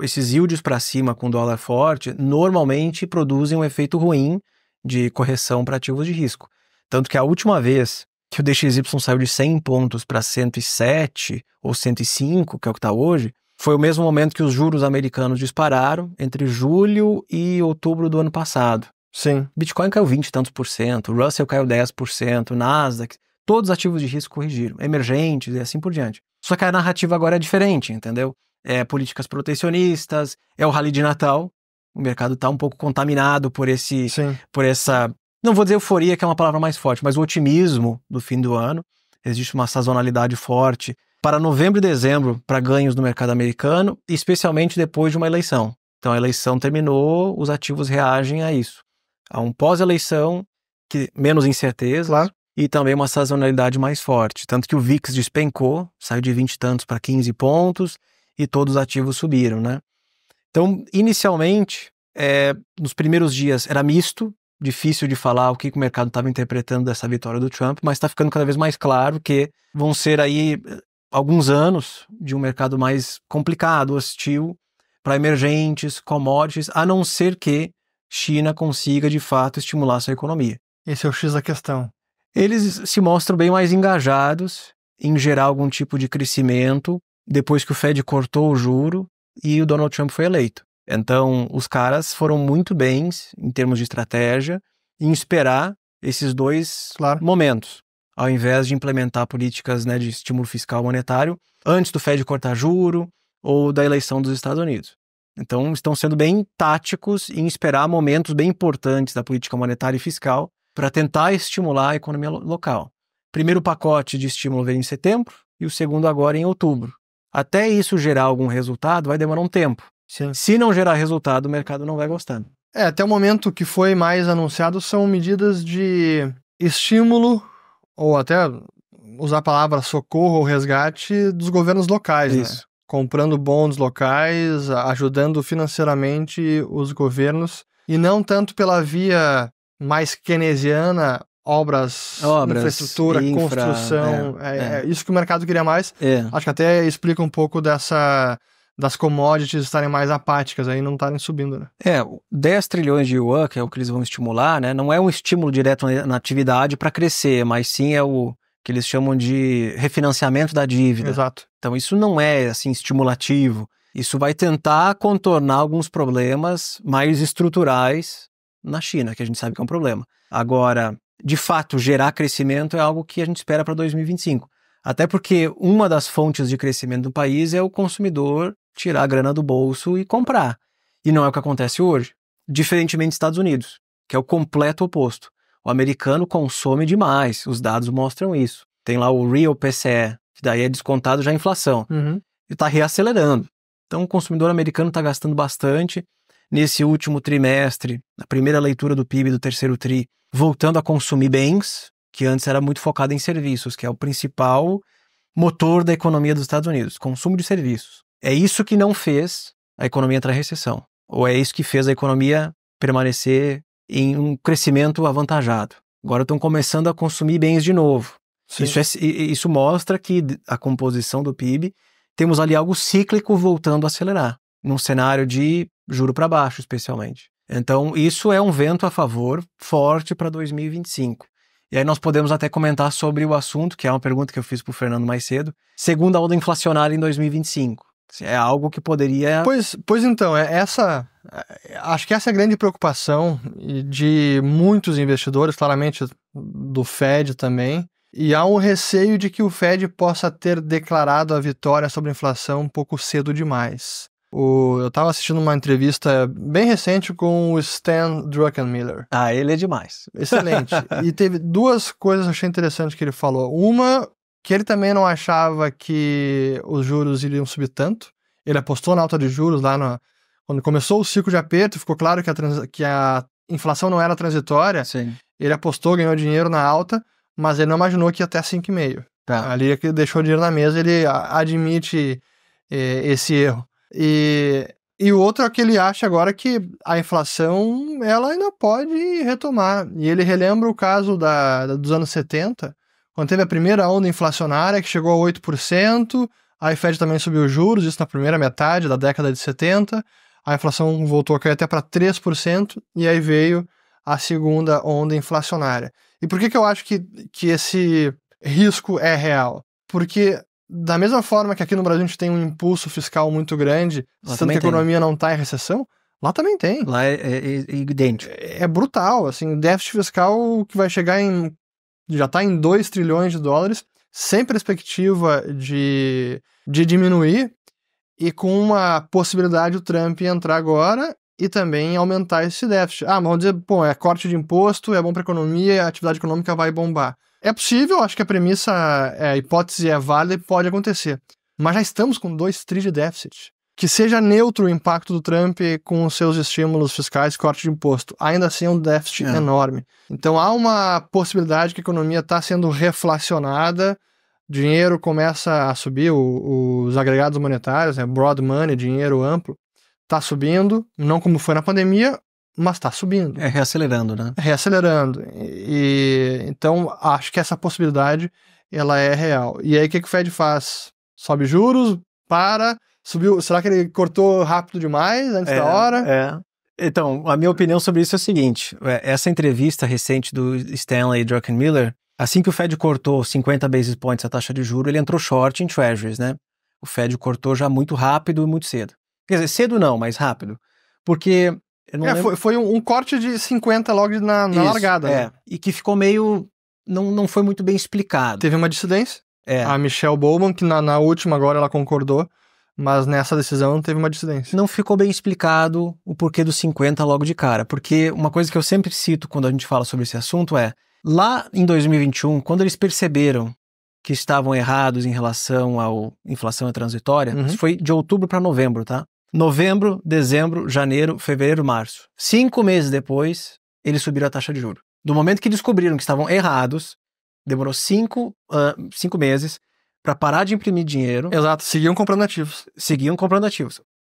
esses yields para cima com dólar forte normalmente produzem um efeito ruim de correção para ativos de risco. Tanto que a última vez que o DXY saiu de 100 pontos para 107 ou 105, que é o que está hoje, foi o mesmo momento que os juros americanos dispararam entre julho e outubro do ano passado. Sim. Bitcoin caiu 20 e tantos %, o Russell caiu 10%, Nasdaq, todos os ativos de risco corrigiram, emergentes e assim por diante. Só que a narrativa agora é diferente, entendeu? Políticas protecionistas, o rally de Natal, o mercado está um pouco contaminado por essa, não vou dizer euforia, que é uma palavra mais forte, mas o otimismo do fim do ano. Existe uma sazonalidade forte para novembro e dezembro para ganhos no mercado americano, especialmente depois de uma eleição. Então a eleição terminou, os ativos reagem a isso. Há um pós-eleição, menos incerteza, claro, e também uma sazonalidade mais forte. Tanto que o VIX despencou, saiu de 20 e tantos para 15 pontos, e todos os ativos subiram, né? Então, inicialmente, nos primeiros dias era misto, difícil de falar o que o mercado estava interpretando dessa vitória do Trump, mas está ficando cada vez mais claro que vão ser aí alguns anos de um mercado mais complicado, hostil, para emergentes, commodities, a não ser que China consiga, de fato, estimular sua economia. Esse é o X da questão. Eles se mostram bem mais engajados em gerar algum tipo de crescimento depois que o Fed cortou o juro e o Donald Trump foi eleito. Então, os caras foram muito bens, em termos de estratégia, em esperar esses dois momentos, ao invés de implementar políticas, né, de estímulo fiscal monetário antes do Fed cortar juro ou da eleição dos Estados Unidos. Então, estão sendo bem táticos em esperar momentos bem importantes da política monetária e fiscal para tentar estimular a economia local. Primeiro pacote de estímulo veio em setembro e o segundo agora em outubro. Até isso gerar algum resultado, vai demorar um tempo. Sim. Se não gerar resultado, o mercado não vai gostar. Até o momento que foi mais anunciado são medidas de estímulo, ou até usar a palavra socorro ou resgate dos governos locais, Isso. né? Comprando bonds locais, ajudando financeiramente os governos, e não tanto pela via mais keynesiana, obras, infraestrutura, construção, é isso que o mercado queria mais. Acho que até explica um pouco das commodities estarem mais apáticas aí, não estarem subindo, né? 10 trilhões de yuan, que é o que eles vão estimular, né? Não é um estímulo direto na atividade para crescer, mas sim é o que eles chamam de refinanciamento da dívida. Exato. Então isso não é assim estimulativo. Isso vai tentar contornar alguns problemas mais estruturais na China, que a gente sabe que é um problema. Agora, de fato, gerar crescimento é algo que a gente espera para 2025. Até porque uma das fontes de crescimento do país é o consumidor tirar a grana do bolso e comprar. E não é o que acontece hoje. Diferentemente dos Estados Unidos, que é o completo oposto. O americano consome demais, os dados mostram isso. Tem lá o Real PCE, que daí é descontado já a inflação. E está reacelerando. Então o consumidor americano está gastando bastante. Nesse último trimestre, na primeira leitura do PIB do terceiro tri, voltando a consumir bens, que antes era muito focado em serviços, que é o principal motor da economia dos Estados Unidos, consumo de serviços. É isso que não fez a economia entrar em recessão, ou é isso que fez a economia permanecer em um crescimento avantajado. Agora estão começando a consumir bens de novo. Isso mostra que a composição do PIB, temos ali algo cíclico voltando a acelerar, num cenário de juro para baixo, especialmente. Então, isso é um vento a favor forte para 2025. E aí nós podemos até comentar sobre o assunto, que é uma pergunta que eu fiz para o Fernando mais cedo, segunda onda inflacionária em 2025. É algo que poderia... Pois então, acho que essa é a grande preocupação de muitos investidores, claramente do Fed também, e há um receio de que o Fed possa ter declarado a vitória sobre a inflação um pouco cedo demais. Eu estava assistindo uma entrevista bem recente com o Stan Druckenmiller. Ele é demais. Excelente. E teve duas coisas que eu achei interessantes que ele falou. Uma, que ele também não achava que os juros iriam subir tanto. Ele apostou na alta de juros lá quando começou o ciclo de aperto, ficou claro que a inflação não era transitória. Sim. Ele apostou, ganhou dinheiro na alta, mas ele não imaginou que ia até 5,5. Ali que deixou o dinheiro na mesa, ele admite esse erro. E o outro é que ele acha agora que a inflação ela ainda pode retomar. E ele relembra o caso dos anos 70, quando teve a primeira onda inflacionária que chegou a 8%, a Fed também subiu os juros, isso na primeira metade da década de 70, a inflação voltou a cair até para 3%, e aí veio a segunda onda inflacionária. E por que eu acho que esse risco é real? Porque da mesma forma que aqui no Brasil a gente tem um impulso fiscal muito grande, sendo que a economia não está em recessão, lá também tem. Lá é idêntico. É brutal, assim, o déficit fiscal que vai chegar já está em 2 trilhões de dólares, sem perspectiva de diminuir, e com uma possibilidade do Trump entrar agora e também aumentar esse déficit. Mas vamos dizer, é corte de imposto, é bom para a economia, a atividade econômica vai bombar. É possível, acho que a premissa, a hipótese é válida e pode acontecer. Mas já estamos com 2 tri de déficit. Que seja neutro o impacto do Trump com os seus estímulos fiscais, corte de imposto. Ainda assim é um déficit enorme. Então há uma possibilidade que a economia está sendo reflacionada, dinheiro começa a subir, os agregados monetários, broad money, dinheiro amplo, está subindo, não como foi na pandemia, mas está subindo. Reacelerando, né? Reacelerando. Então, acho que essa possibilidade, ela é real. E aí, o que o Fed faz? Sobe juros, subiu. Será que ele cortou rápido demais, antes da hora? Então, a minha opinião sobre isso é a seguinte. Essa entrevista recente do Stanley Druckenmiller, assim que o Fed cortou 50 basis points a taxa de juros, ele entrou short em treasuries, né? O Fed cortou já muito rápido e muito cedo. Quer dizer, cedo não, mas rápido. Porque... Foi um corte de 50 logo na largada. Né? E que ficou meio... Não foi muito bem explicado. Teve uma dissidência. A Michelle Bowman, que na última agora ela concordou, mas nessa decisão teve uma dissidência. Não ficou bem explicado o porquê dos 50 logo de cara, porque uma coisa que eu sempre cito quando a gente fala sobre esse assunto é, lá em 2021, quando eles perceberam que estavam errados em relação à inflação transitória, isso foi de outubro para novembro, tá? Novembro, dezembro, janeiro, fevereiro, março. 5 meses depois, eles subiram a taxa de juros. Do momento que descobriram que estavam errados, demorou 5 meses para parar de imprimir dinheiro. Exato, seguiam comprando ativos.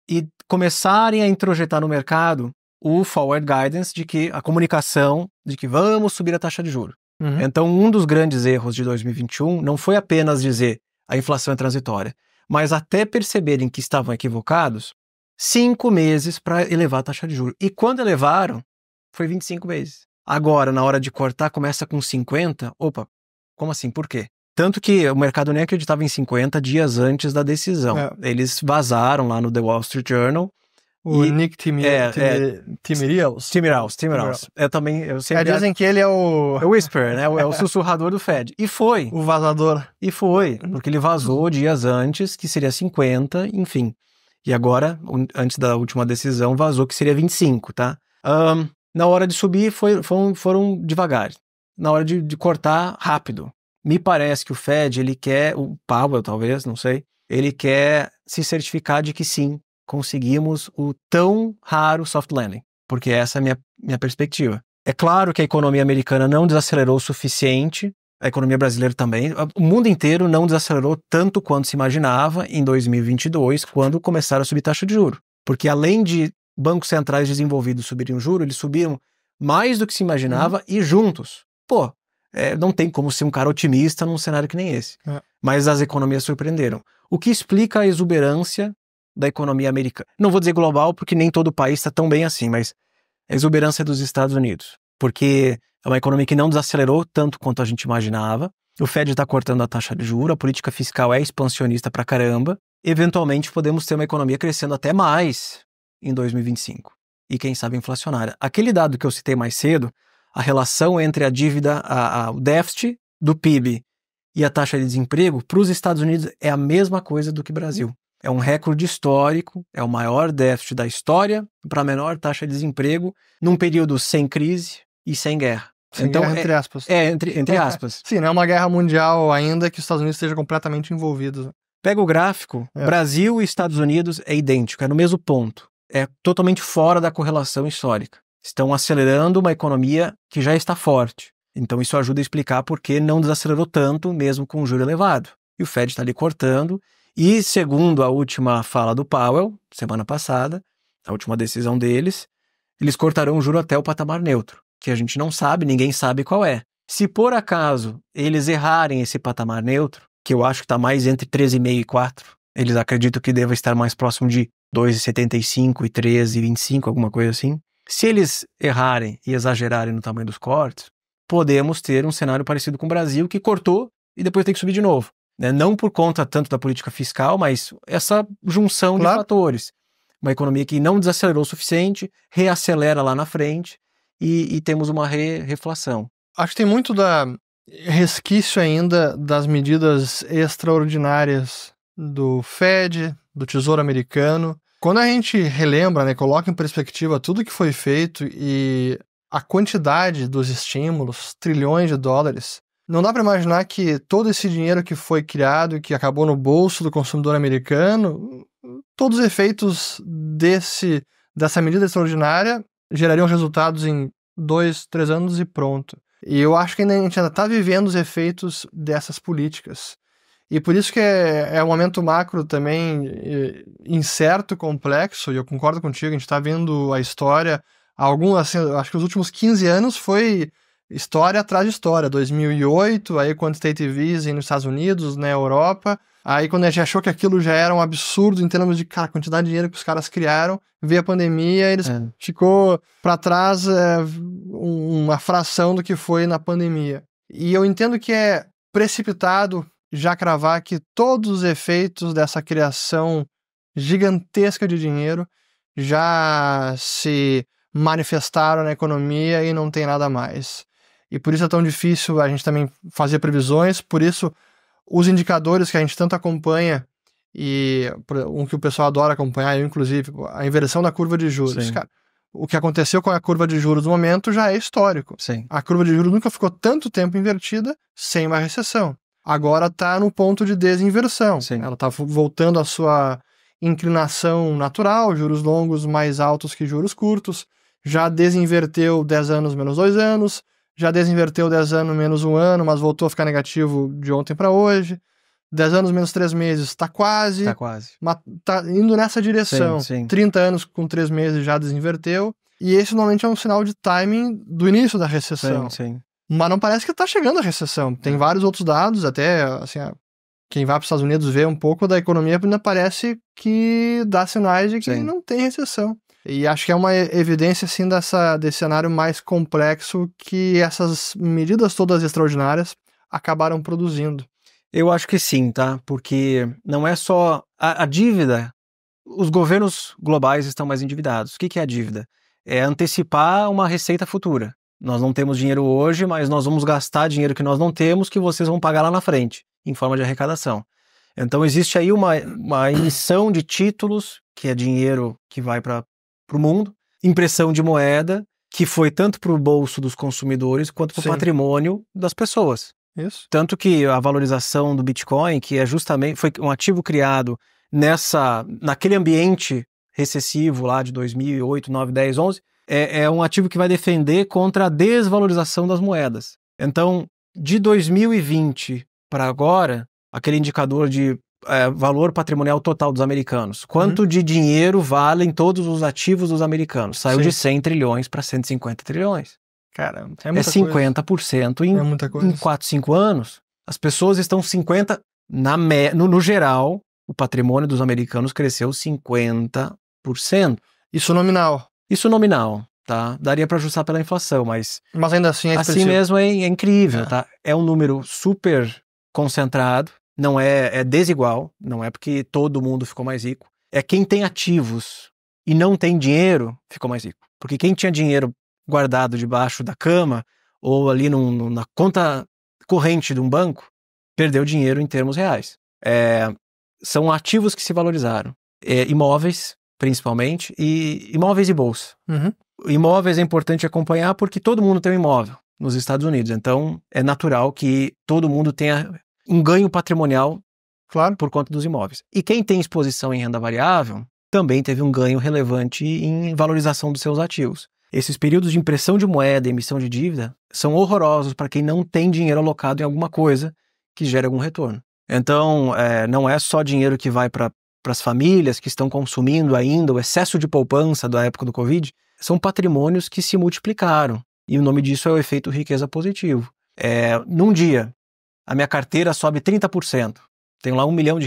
E começarem a introjetar no mercado o forward guidance de que a comunicação de que vamos subir a taxa de juros. Então, um dos grandes erros de 2021 não foi apenas dizer a inflação é transitória, mas até perceberem que estavam equivocados, 5 meses para elevar a taxa de juros. E quando elevaram, foi 25 meses. Agora, na hora de cortar, começa com 50. Opa, como assim? Por quê? Tanto que o mercado nem acreditava em 50 dias antes da decisão. Eles vazaram lá no The Wall Street Journal. O Nick Timiraos. Eu sempre dizem que ele é o... É o whisperer, né? É o sussurrador do Fed. E foi. O vazador. E foi, porque ele vazou dias antes que seria 50, enfim. E agora, antes da última decisão, vazou que seria 25, tá? Na hora de subir, foram devagar. Na hora de cortar, rápido. Me parece que o Fed, ele quer, o Powell talvez, não sei, ele quer se certificar de que sim, conseguimos o tão raro soft landing, porque essa é a minha perspectiva. É claro que a economia americana não desacelerou o suficiente, a economia brasileira também, o mundo inteiro não desacelerou tanto quanto se imaginava em 2022, quando começaram a subir taxa de juros. Porque além de bancos centrais desenvolvidos subirem o juro, eles subiram mais do que se imaginava e juntos. Pô, não tem como ser um cara otimista num cenário que nem esse. Mas as economias surpreenderam. O que explica a exuberância da economia americana. Não vou dizer global, porque nem todo país está tão bem assim, mas a exuberância dos Estados Unidos. Porque é uma economia que não desacelerou tanto quanto a gente imaginava. O Fed está cortando a taxa de juros, a política fiscal é expansionista pra caramba. Eventualmente podemos ter uma economia crescendo até mais em 2025. E quem sabe inflacionária. Aquele dado que eu citei mais cedo, a relação entre a dívida, o déficit do PIB e a taxa de desemprego, para os Estados Unidos é a mesma coisa do que o Brasil. É um recorde histórico, é o maior déficit da história para a menor taxa de desemprego num período sem crise e sem guerra. Então, entre aspas. Entre aspas. Sim, não é uma guerra mundial ainda que os Estados Unidos esteja completamente envolvidos. Pega o gráfico, Brasil e Estados Unidos é idêntico, é no mesmo ponto. É totalmente fora da correlação histórica. Estão acelerando uma economia que já está forte. Então isso ajuda a explicar por que não desacelerou tanto, mesmo com o juro elevado. E o Fed está ali cortando. E segundo a última fala do Powell, semana passada, a última decisão deles, eles cortarão o juro até o patamar neutro, que a gente não sabe, ninguém sabe qual é. Se por acaso eles errarem esse patamar neutro, que eu acho que está mais entre 3,5 e 4, eles acreditam que deva estar mais próximo de 2,75 e 13,25, alguma coisa assim. Se eles errarem e exagerarem no tamanho dos cortes, podemos ter um cenário parecido com o Brasil, que cortou e depois tem que subir de novo. Não por conta tanto da política fiscal, mas essa junção de fatores. Uma economia que não desacelerou o suficiente, reacelera lá na frente e temos uma reflação. Acho que tem muito resquício ainda das medidas extraordinárias do Fed, do Tesouro Americano. Quando a gente relembra, né, coloca em perspectiva tudo que foi feito e a quantidade dos estímulos, trilhões de dólares, não dá para imaginar que todo esse dinheiro que foi criado e que acabou no bolso do consumidor americano, todos os efeitos dessa medida extraordinária gerariam resultados em 2, 3 anos e pronto. E eu acho que a gente ainda está vivendo os efeitos dessas políticas. E por isso que é um momento macro também incerto, complexo, e eu concordo contigo, a gente está vendo a história, acho que os últimos 15 anos foi história atrás de história. 2008, aí quantitative easing nos Estados Unidos, na Europa, aí quando a gente achou que aquilo já era um absurdo em termos de quantidade de dinheiro que os caras criaram, veio a pandemia, eles ficou para trás uma fração do que foi na pandemia. E eu entendo que é precipitado já cravar que todos os efeitos dessa criação gigantesca de dinheiro já se manifestaram na economia e não tem nada mais. E por isso é tão difícil a gente também fazer previsões, por isso os indicadores que a gente tanto acompanha E um que o pessoal adora acompanhar, eu inclusive, a inversão da curva de juros. Sim. Cara, o que aconteceu com a curva de juros no momento já é histórico. Sim. A curva de juros nunca ficou tanto tempo invertida sem uma recessão. Agora está no ponto de desinversão. Sim. Ela está voltando à sua inclinação natural, juros longos mais altos que juros curtos. Já desinverteu 10 anos menos 2 anos, já desinverteu 10 anos menos 1 ano, mas voltou a ficar negativo de ontem para hoje. 10 anos menos 3 meses, está quase. Tá quase. Mas tá indo nessa direção. Sim. 30 anos com 3 meses já desinverteu. E esse normalmente é um sinal de timing do início da recessão. Sim. Mas não parece que está chegando a recessão. Tem vários outros dados, até assim, quem vai para os Estados Unidos vê um pouco da economia, ainda parece que dá sinais de que não tem recessão. E acho que é uma evidência, assim, desse cenário mais complexo que essas medidas todas extraordinárias acabaram produzindo. Eu acho que sim, tá? Porque não é só a dívida. Os governos globais estão mais endividados. O que é a dívida? É antecipar uma receita futura. Nós não temos dinheiro hoje, mas nós vamos gastar dinheiro que nós não temos, que vocês vão pagar lá na frente, em forma de arrecadação. Então existe aí uma emissão de títulos, que é dinheiro que vai para o mundo, impressão de moeda, que foi tanto para o bolso dos consumidores quanto para o patrimônio das pessoas. Isso. Tanto que a valorização do Bitcoin, que foi um ativo criado naquele ambiente recessivo lá de 2008, 9, 10, 11, é um ativo que vai defender contra a desvalorização das moedas. Então, de 2020 para agora, aquele indicador de valor patrimonial total dos americanos, quanto de dinheiro valem todos os ativos dos americanos? Saiu de 100 trilhões para 150 trilhões. Cara, é 50% em 4, 5 anos. As pessoas estão 50%. No geral, o patrimônio dos americanos cresceu 50%. Isso nominal. Isso nominal, tá? Daria para ajustar pela inflação, mas ainda assim é expressivo. Assim mesmo é incrível, tá? É um número super concentrado, não é desigual, não é porque todo mundo ficou mais rico. É quem tem ativos e não tem dinheiro ficou mais rico. Porque quem tinha dinheiro guardado debaixo da cama ou ali na conta corrente de um banco, perdeu dinheiro em termos reais. São ativos que se valorizaram. Imóveis, principalmente, e imóveis e bolsa. Imóveis é importante acompanhar porque todo mundo tem um imóvel nos Estados Unidos. Então, é natural que todo mundo tenha um ganho patrimonial, claro, por conta dos imóveis. E quem tem exposição em renda variável também teve um ganho relevante em valorização dos seus ativos. Esses períodos de impressão de moeda e emissão de dívida são horrorosos para quem não tem dinheiro alocado em alguma coisa que gere algum retorno. Então, não é só dinheiro que vai para as famílias que estão consumindo ainda o excesso de poupança da época do Covid, são patrimônios que se multiplicaram. E o nome disso é o efeito riqueza positivo. Num dia, a minha carteira sobe 30%. Tenho lá R$1 milhão,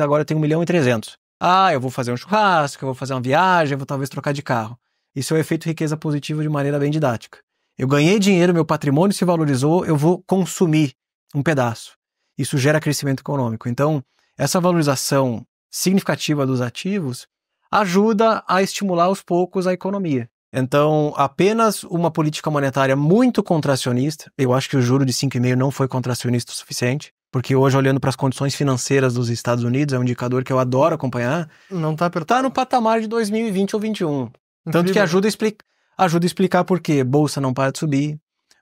agora eu tenho R$1.300.000. Eu vou fazer um churrasco, eu vou fazer uma viagem, eu vou talvez trocar de carro. Isso é o efeito riqueza positiva de maneira bem didática. Eu ganhei dinheiro, meu patrimônio se valorizou, eu vou consumir um pedaço. Isso gera crescimento econômico. Então, essa valorização significativa dos ativos ajuda a estimular aos poucos a economia. Então, apenas uma política monetária muito contracionista, eu acho que o juro de 5,5 não foi contracionista o suficiente, porque hoje, olhando para as condições financeiras dos Estados Unidos, é um indicador que eu adoro acompanhar, não tá no patamar de 2020 ou 2021. Tanto que ajuda a explicar por que bolsa não para de subir,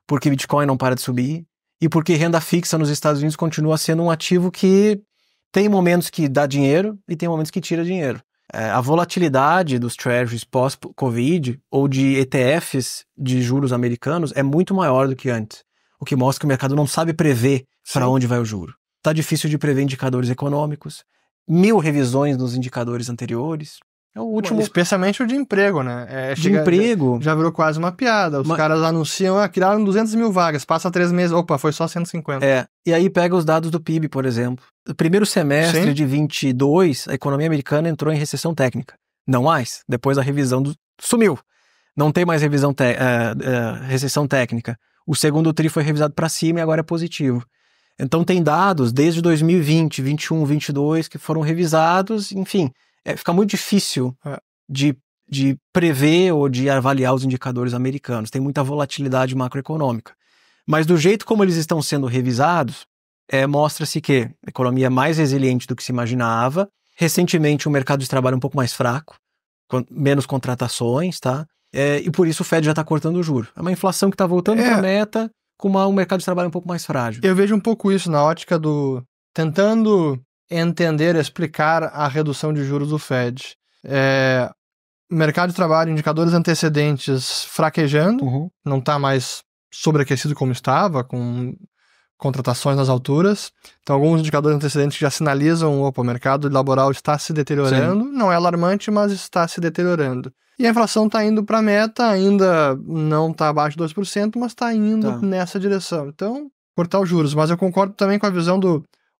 por que Bitcoin não para de subir, e por que renda fixa nos Estados Unidos continua sendo um ativo que tem momentos que dá dinheiro e tem momentos que tira dinheiro. A volatilidade dos treasuries pós-Covid ou de ETFs de juros americanos é muito maior do que antes, o que mostra que o mercado não sabe prever para onde vai o juro. Está difícil de prever indicadores econômicos, 1000 revisões nos indicadores anteriores. É o último... Especialmente o de emprego, né? Emprego. Já virou quase uma piada. Os caras anunciam, criaram 200 mil vagas, passa 3 meses, opa, foi só 150. E aí pega os dados do PIB, por exemplo. No primeiro semestre de 22, a economia americana entrou em recessão técnica. Não mais. Depois a revisão sumiu. Não tem mais recessão técnica. O segundo tri foi revisado para cima e agora é positivo. Então tem dados desde 2020, 21, 22 que foram revisados, enfim... fica muito difícil de prever ou de avaliar os indicadores americanos. Tem muita volatilidade macroeconômica. Mas do jeito como eles estão sendo revisados, mostra-se que a economia é mais resiliente do que se imaginava Recentemente, o mercado de trabalho é um pouco mais fraco, menos contratações, tá? E por isso o Fed já está cortando o juro. É uma inflação que está voltando para a meta, com um mercado de trabalho um pouco mais frágil. Eu vejo um pouco isso na ótica tentando entender, explicar a redução de juros do Fed. Mercado de trabalho, indicadores antecedentes fraquejando, não está mais sobreaquecido como estava, com contratações nas alturas. Então, alguns indicadores antecedentes já sinalizam o mercado laboral está se deteriorando. Sim. Não é alarmante, mas está se deteriorando. E a inflação está indo para a meta, ainda não está abaixo de 2%, mas está indo nessa direção. Então, cortar os juros. Mas eu concordo também com a visão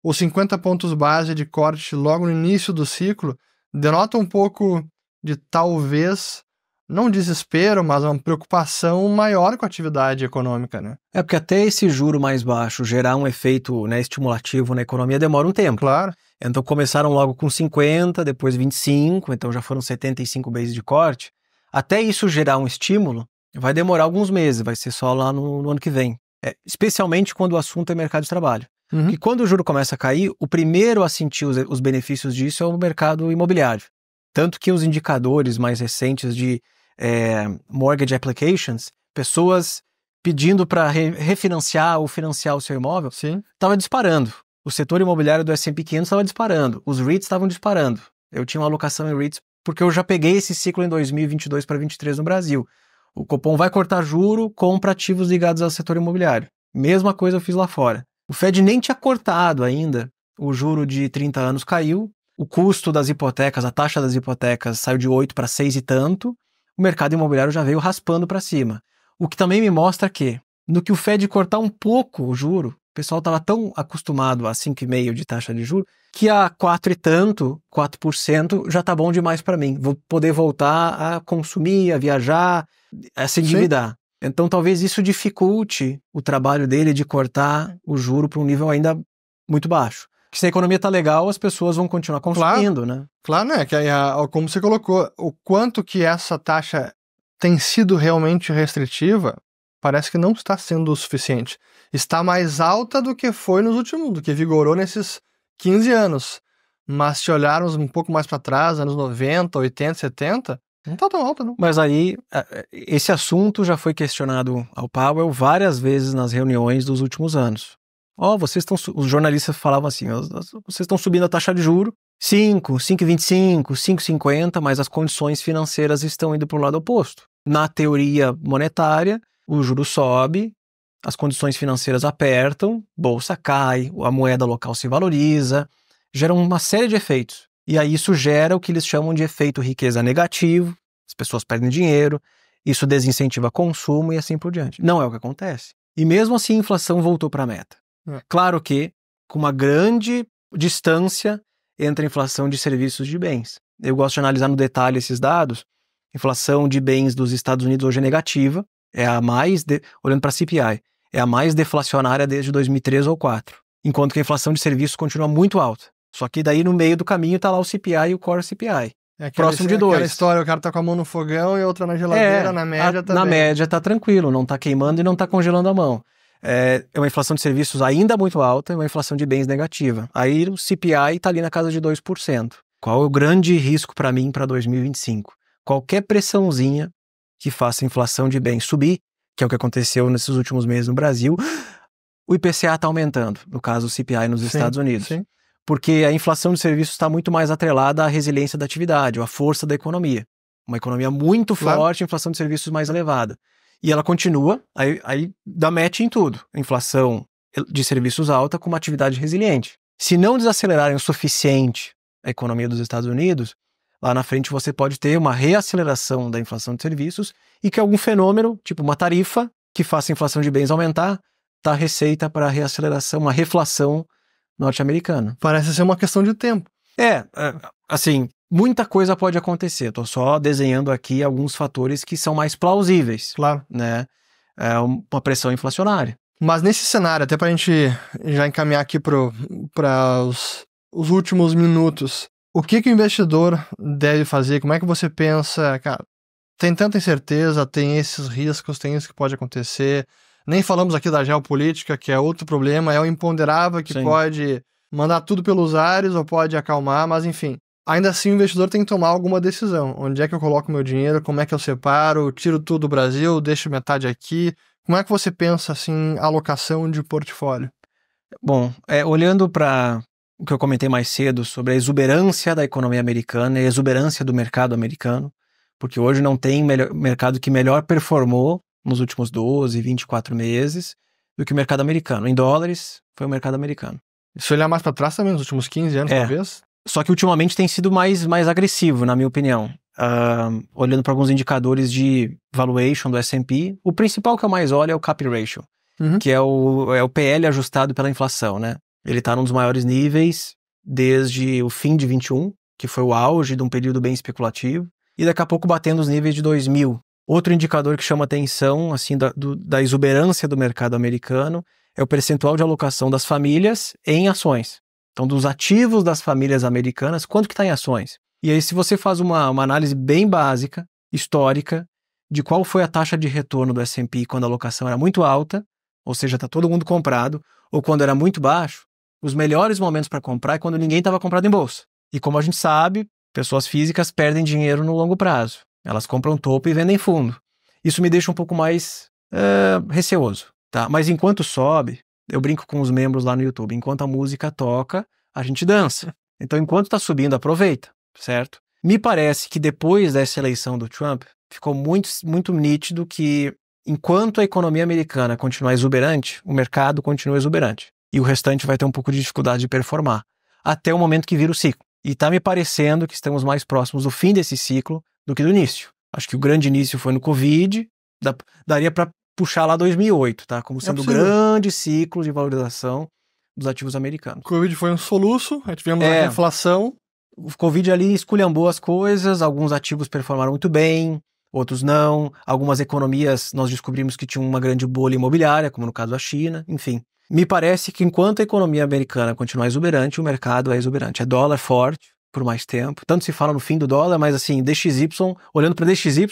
os 50 pontos base de corte logo no início do ciclo, denota um pouco de talvez, não desespero, mas uma preocupação maior com a atividade econômica, né? Porque até esse juro mais baixo gerar um efeito, né, estimulativo na economia demora um tempo. Claro. Então começaram logo com 50, depois 25, então já foram 75 bases de corte. Até isso gerar um estímulo, vai demorar alguns meses, vai ser só lá no ano que vem. Especialmente quando o assunto é mercado de trabalho. Porque quando o juro começa a cair, o primeiro a sentir os benefícios disso é o mercado imobiliário. Tanto que os indicadores mais recentes de mortgage applications, pessoas pedindo para refinanciar ou financiar o seu imóvel, estava disparando. O setor imobiliário do S&P 500 estava disparando. Os REITs estavam disparando. Eu tinha uma alocação em REITs porque eu já peguei esse ciclo em 2022 para 2023 no Brasil. O Copom vai cortar juro, compra ativos ligados ao setor imobiliário. Mesma coisa eu fiz lá fora. O Fed nem tinha cortado ainda. O juro de 30 anos caiu. O custo das hipotecas, a taxa das hipotecas saiu de 8 para 6 e tanto. O mercado imobiliário já veio raspando para cima. O que também me mostra que, no que o Fed cortar um pouco o juro, o pessoal estava tão acostumado a 5,5% de taxa de juro, que a 4 e tanto, 4%, já está bom demais para mim. Vou poder voltar a consumir, a viajar, a se endividar. Então talvez isso dificulte o trabalho dele de cortar o juro para um nível ainda muito baixo. Que se a economia está legal, as pessoas vão continuar consumindo, né? Claro, né? Que como você colocou, o quanto que essa taxa tem sido realmente restritiva, parece que não está sendo o suficiente. Está mais alta do que foi do que vigorou nesses 15 anos. Mas se olharmos um pouco mais para trás, anos 90, 80, 70, não está tão alta, não. Mas aí, esse assunto já foi questionado ao Powell várias vezes nas reuniões dos últimos anos. Os jornalistas falavam assim, vocês estão subindo a taxa de juro, 5, 5,25, 5,50, mas as condições financeiras estão indo para o lado oposto. Na teoria monetária, o juro sobe, as condições financeiras apertam, bolsa cai, a moeda local se valoriza, gera uma série de efeitos. E aí isso gera o que eles chamam de efeito riqueza negativo, as pessoas perdem dinheiro, isso desincentiva consumo e assim por diante. Não é o que acontece. E mesmo assim a inflação voltou para a meta. Claro que com uma grande distância entre a inflação de serviços e de bens. Eu gosto de analisar no detalhe esses dados. Inflação de bens dos Estados Unidos hoje é negativa, olhando para a CPI, é a mais deflacionária desde 2003 ou 2004, enquanto que a inflação de serviços continua muito alta. Só que daí no meio do caminho está lá o CPI e o Core CPI. Próximo de 2. Aquela história, o cara tá com a mão no fogão e outra na geladeira, na média tá na média tá tranquilo, não tá queimando e não tá congelando a mão. É uma inflação de serviços ainda muito alta e uma inflação de bens negativa. Aí o CPI está ali na casa de 2%. Qual é o grande risco para mim para 2025? Qualquer pressãozinha que faça a inflação de bens subir, que é o que aconteceu nesses últimos meses no Brasil, o IPCA está aumentando, no caso o CPI nos Estados Unidos. Sim. Porque a inflação de serviços está muito mais atrelada à resiliência da atividade, ou à força da economia. Uma economia muito forte, inflação de serviços mais elevada. E ela continua, aí dá match em tudo. Inflação de serviços alta com uma atividade resiliente. Se não desacelerarem o suficiente a economia dos Estados Unidos, lá na frente você pode ter uma reaceleração da inflação de serviços e que algum fenômeno, tipo uma tarifa, que faça a inflação de bens aumentar, tá receita para a reaceleração, uma reflação norte-americana. Parece ser uma questão de tempo. Assim, muita coisa pode acontecer. Estou só desenhando aqui alguns fatores que são mais plausíveis. Claro. Né? É uma pressão inflacionária. Mas nesse cenário, até para a gente já encaminhar aqui para os últimos minutos, o que o investidor deve fazer? Como é que você pensa? Cara, tem tanta incerteza, tem esses riscos, tem isso que pode acontecer. Nem falamos aqui da geopolítica, que é outro problema, é o imponderável que pode mandar tudo pelos ares ou pode acalmar, mas enfim. Ainda assim, o investidor tem que tomar alguma decisão. Onde é que eu coloco meu dinheiro? Como é que eu separo? Tiro tudo do Brasil? Deixo metade aqui? Como é que você pensa, assim, alocação de portfólio? Bom, olhando para o que eu comentei mais cedo sobre a exuberância da economia americana e a exuberância do mercado americano, porque hoje não tem mercado que melhor performou nos últimos 12, 24 meses do que o mercado americano. Em dólares, foi o mercado americano. Se olhar mais para trás também, nos últimos 15 anos, talvez? Só que ultimamente tem sido mais agressivo, na minha opinião. Olhando para alguns indicadores de valuation do S&P, o principal que eu mais olho é o Cap Ratio, que é o PL ajustado pela inflação, né? Ele está num dos maiores níveis desde o fim de 21, que foi o auge de um período bem especulativo, e daqui a pouco batendo os níveis de 2000. Outro indicador que chama atenção, assim, da exuberância do mercado americano é o percentual de alocação das famílias em ações. Então, dos ativos das famílias americanas, quanto que está em ações? E aí, se você faz uma análise bem básica, histórica, de qual foi a taxa de retorno do S&P quando a alocação era muito alta, ou seja, está todo mundo comprado, ou quando era muito baixo, os melhores momentos para comprar é quando ninguém estava comprado em bolsa. E como a gente sabe, pessoas físicas perdem dinheiro no longo prazo. Elas compram topo e vendem fundo. Isso me deixa um pouco mais receoso, tá? Mas enquanto sobe, eu brinco com os membros lá no YouTube, enquanto a música toca, a gente dança. Então, enquanto está subindo, aproveita, certo? Me parece que depois dessa eleição do Trump, ficou muito, muito nítido que enquanto a economia americana continuar exuberante, o mercado continua exuberante. E o restante vai ter um pouco de dificuldade de performar, até o momento que vira o ciclo. E está me parecendo que estamos mais próximos do fim desse ciclo do que do início. Acho que o grande início foi no Covid, daria para puxar lá 2008, tá? Como sendo o grande ciclo de valorização dos ativos americanos. O Covid foi um soluço, aí tivemos a inflação. O Covid ali esculhambou as coisas, alguns ativos performaram muito bem, outros não. Algumas economias nós descobrimos que tinham uma grande bolha imobiliária, como no caso da China, enfim. Me parece que enquanto a economia americana continuar exuberante, o mercado é exuberante. É dólar forte por mais tempo. Tanto se fala no fim do dólar, mas assim, DXY, olhando para DXY,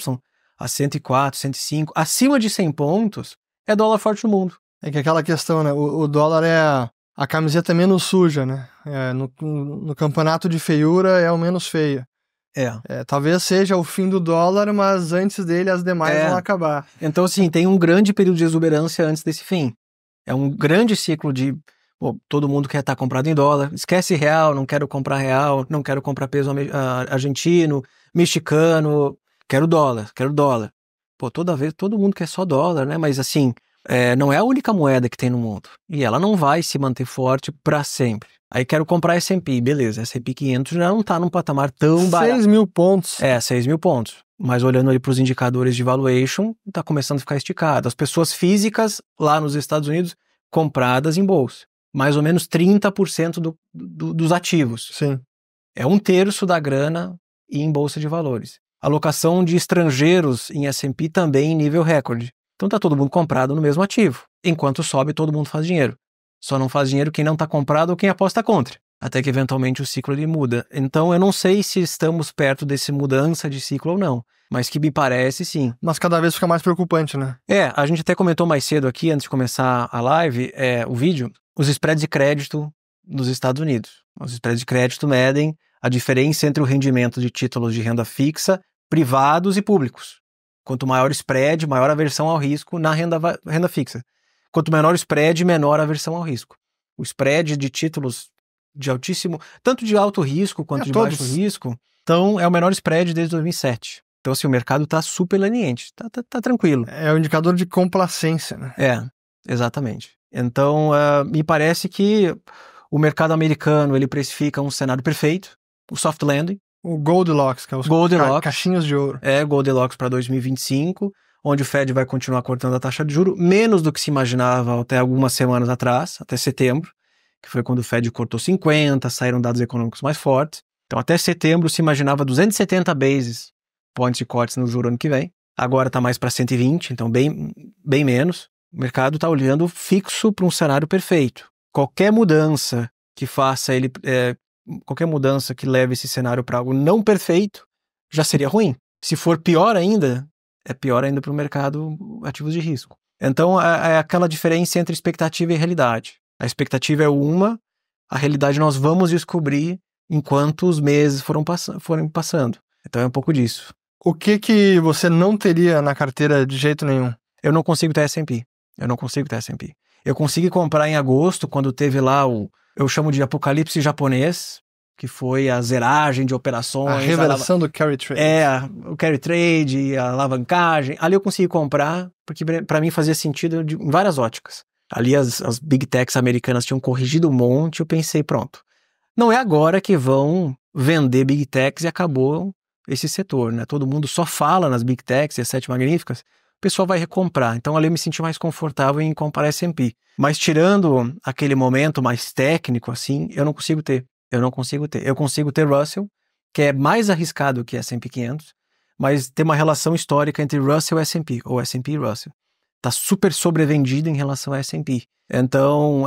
a 104, 105, acima de 100 pontos, é dólar forte no mundo. É que aquela questão, né? O dólar é a camiseta menos suja, né? No campeonato de feiura é o menos feio. Talvez seja o fim do dólar, mas antes dele as demais vão acabar. Então, assim, tem um grande período de exuberância antes desse fim. É um grande ciclo de todo mundo quer estar comprado em dólar. Esquece real, não quero comprar real, não quero comprar peso argentino, mexicano, quero dólar. Toda vez, todo mundo quer só dólar, né? Mas assim, não é a única moeda que tem no mundo. E ela não vai se manter forte para sempre. Aí quero comprar S&P, beleza, S&P 500 já não tá num patamar tão barato. 6 mil pontos. 6 mil pontos. Mas olhando ali para os indicadores de valuation, tá começando a ficar esticado. As pessoas físicas lá nos Estados Unidos compradas em bolsa. Mais ou menos 30% dos ativos. Sim. É 1/3 da grana em bolsa de valores. Alocação de estrangeiros em S&P também em nível recorde. Então tá todo mundo comprado no mesmo ativo. Enquanto sobe, todo mundo faz dinheiro. Só não faz dinheiro quem não está comprado ou quem aposta contra. Até que eventualmente o ciclo ele muda. Então eu não sei se estamos perto desse mudança de ciclo ou não. Mas que me parece sim. Mas cada vez fica mais preocupante, né? A gente até comentou mais cedo aqui, antes de começar a live, o vídeo, os spreads de crédito nos Estados Unidos. Os spreads de crédito medem a diferença entre o rendimento de títulos de renda fixa, privados e públicos. Quanto maior o spread, maior a aversão ao risco na renda fixa. Quanto menor o spread, menor a aversão ao risco. O spread de títulos de altíssimo, tanto de alto risco quanto de baixo risco, então é o menor spread desde 2007. Então assim, o mercado está super leniente, tá tranquilo. É o indicador de complacência, né? Exatamente. Então me parece que o mercado americano ele precifica um cenário perfeito, o soft landing. O Goldilocks, que é os caixinhos de ouro. Goldilocks para 2025, onde o Fed vai continuar cortando a taxa de juros, menos do que se imaginava até algumas semanas atrás, até setembro, que foi quando o Fed cortou 50, saíram dados econômicos mais fortes. Então até setembro se imaginava 270 basis points de cortes no juro ano que vem. Agora está mais para 120, então bem menos. O mercado está olhando fixo para um cenário perfeito. Qualquer mudança que faça ele... qualquer mudança que leve esse cenário para algo não perfeito já seria ruim. Se for pior ainda, é pior ainda para o mercado ativos de risco. Então, é aquela diferença entre expectativa e realidade. A expectativa é uma, A realidade nós vamos descobrir enquanto os meses forem passando. Então é um pouco disso. O que você não teria na carteira de jeito nenhum? Eu não consigo ter S&P. Eu consegui comprar em agosto, quando teve lá eu chamo de apocalipse japonês, que foi a zeragem de operações. A revelação do carry trade. O carry trade, a alavancagem. Ali eu consegui comprar, porque para mim fazia sentido em várias óticas. Ali as big techs americanas tinham corrigido um monte, eu pensei, pronto. Não é agora que vão vender big techs e acabou esse setor, né? Todo mundo só fala nas big techs e as 7 magníficas, o pessoal vai recomprar. Então ali eu me senti mais confortável em comprar S&P. Mas tirando aquele momento mais técnico, assim, eu não consigo ter. Eu consigo ter Russell, que é mais arriscado que S&P 500, mas tem uma relação histórica entre Russell e S&P, ou S&P e Russell. Está super sobrevendido em relação a S&P. Então,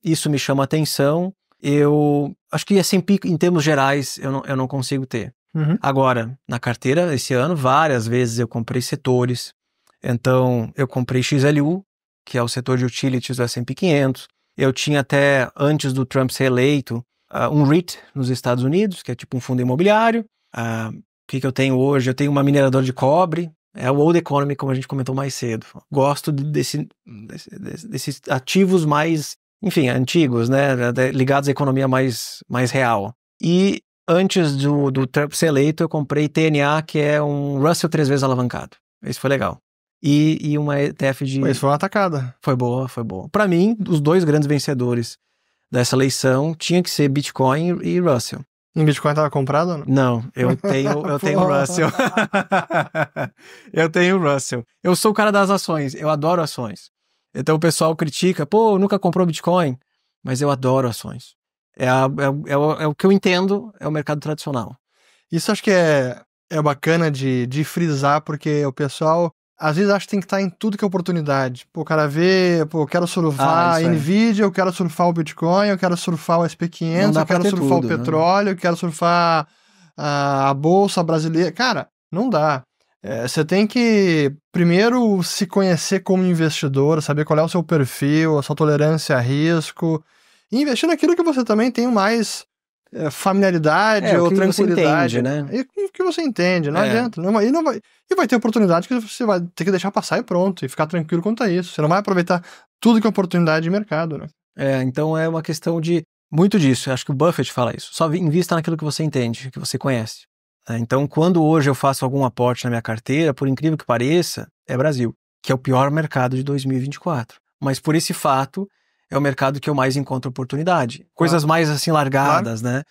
isso me chama atenção. Eu acho que S&P, em termos gerais, eu não consigo ter. Uhum. Agora, na carteira, esse ano, várias vezes eu comprei setores. Então, eu comprei XLU, que é o setor de utilities do S&P 500. Eu tinha até, antes do Trump ser eleito, um REIT nos Estados Unidos, que é tipo um fundo imobiliário. O que eu tenho hoje? Eu tenho uma mineradora de cobre. É o old economy, como a gente comentou mais cedo. Gosto desses ativos mais, enfim, antigos, né? Ligados à economia mais real. E antes do Trump ser eleito, eu comprei TNA, que é um Russell 3 vezes alavancado. Esse foi legal. E uma ETF de... Isso foi uma atacada. Foi boa. Para mim, os 2 grandes vencedores dessa eleição tinha que ser Bitcoin e Russell. Em Bitcoin estava comprado ou não? Não, eu tenho Russell. Eu tenho Russell. Eu sou o cara das ações, eu adoro ações. Então o pessoal critica, nunca comprou Bitcoin, mas eu adoro ações. É o que eu entendo, é o mercado tradicional. Isso acho que é bacana de frisar, porque o pessoal às vezes acha que tem que estar em tudo que é oportunidade. O cara vê, eu quero surfar a Nvidia, eu quero surfar o Bitcoin, eu quero surfar o SP500, eu quero surfar o petróleo, eu quero surfar a Bolsa Brasileira. Cara, não dá. Você tem que primeiro se conhecer como investidor, saber qual é o seu perfil, a sua tolerância a risco, e investir naquilo que você também tem mais familiaridade ou tranquilidade. Entende, né? E o que você entende, não adianta. E vai ter oportunidade que você vai ter que deixar passar e pronto, e ficar tranquilo quanto a isso. Você não vai aproveitar tudo que é oportunidade de mercado, né? Então é uma questão de muito disso. Eu acho que o Buffett fala isso. Só invista naquilo que você entende, que você conhece. Então, quando hoje eu faço algum aporte na minha carteira, por incrível que pareça, é Brasil, que é o pior mercado de 2024. Mas por esse fato, é o mercado que eu mais encontro oportunidade. Coisas mais assim largadas, né?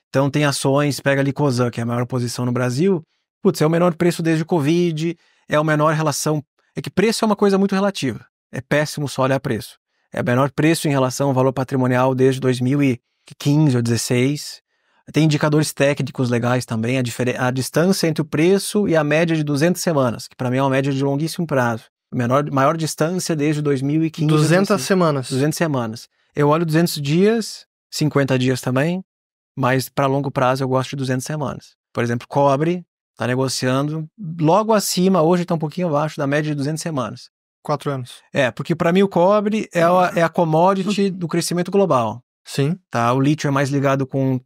Então tem ações, pega ali Cosan, que é a maior posição no Brasil. Putz, é o menor preço desde o Covid, é a menor relação... É que preço é uma coisa muito relativa. É péssimo só olhar preço. É o menor preço em relação ao valor patrimonial desde 2015 ou 2016. Tem indicadores técnicos legais também, a distância entre o preço e a média de 200 semanas, que para mim é uma média de longuíssimo prazo. Maior distância desde 2015. 200 semanas. 200 semanas. Eu olho 200 dias, 50 dias também, mas para longo prazo eu gosto de 200 semanas. Por exemplo, cobre está negociando logo acima, hoje está um pouquinho abaixo da média de 200 semanas. 4 anos. Porque para mim o cobre é a commodity do crescimento global. Sim. Tá? O lítio é mais ligado com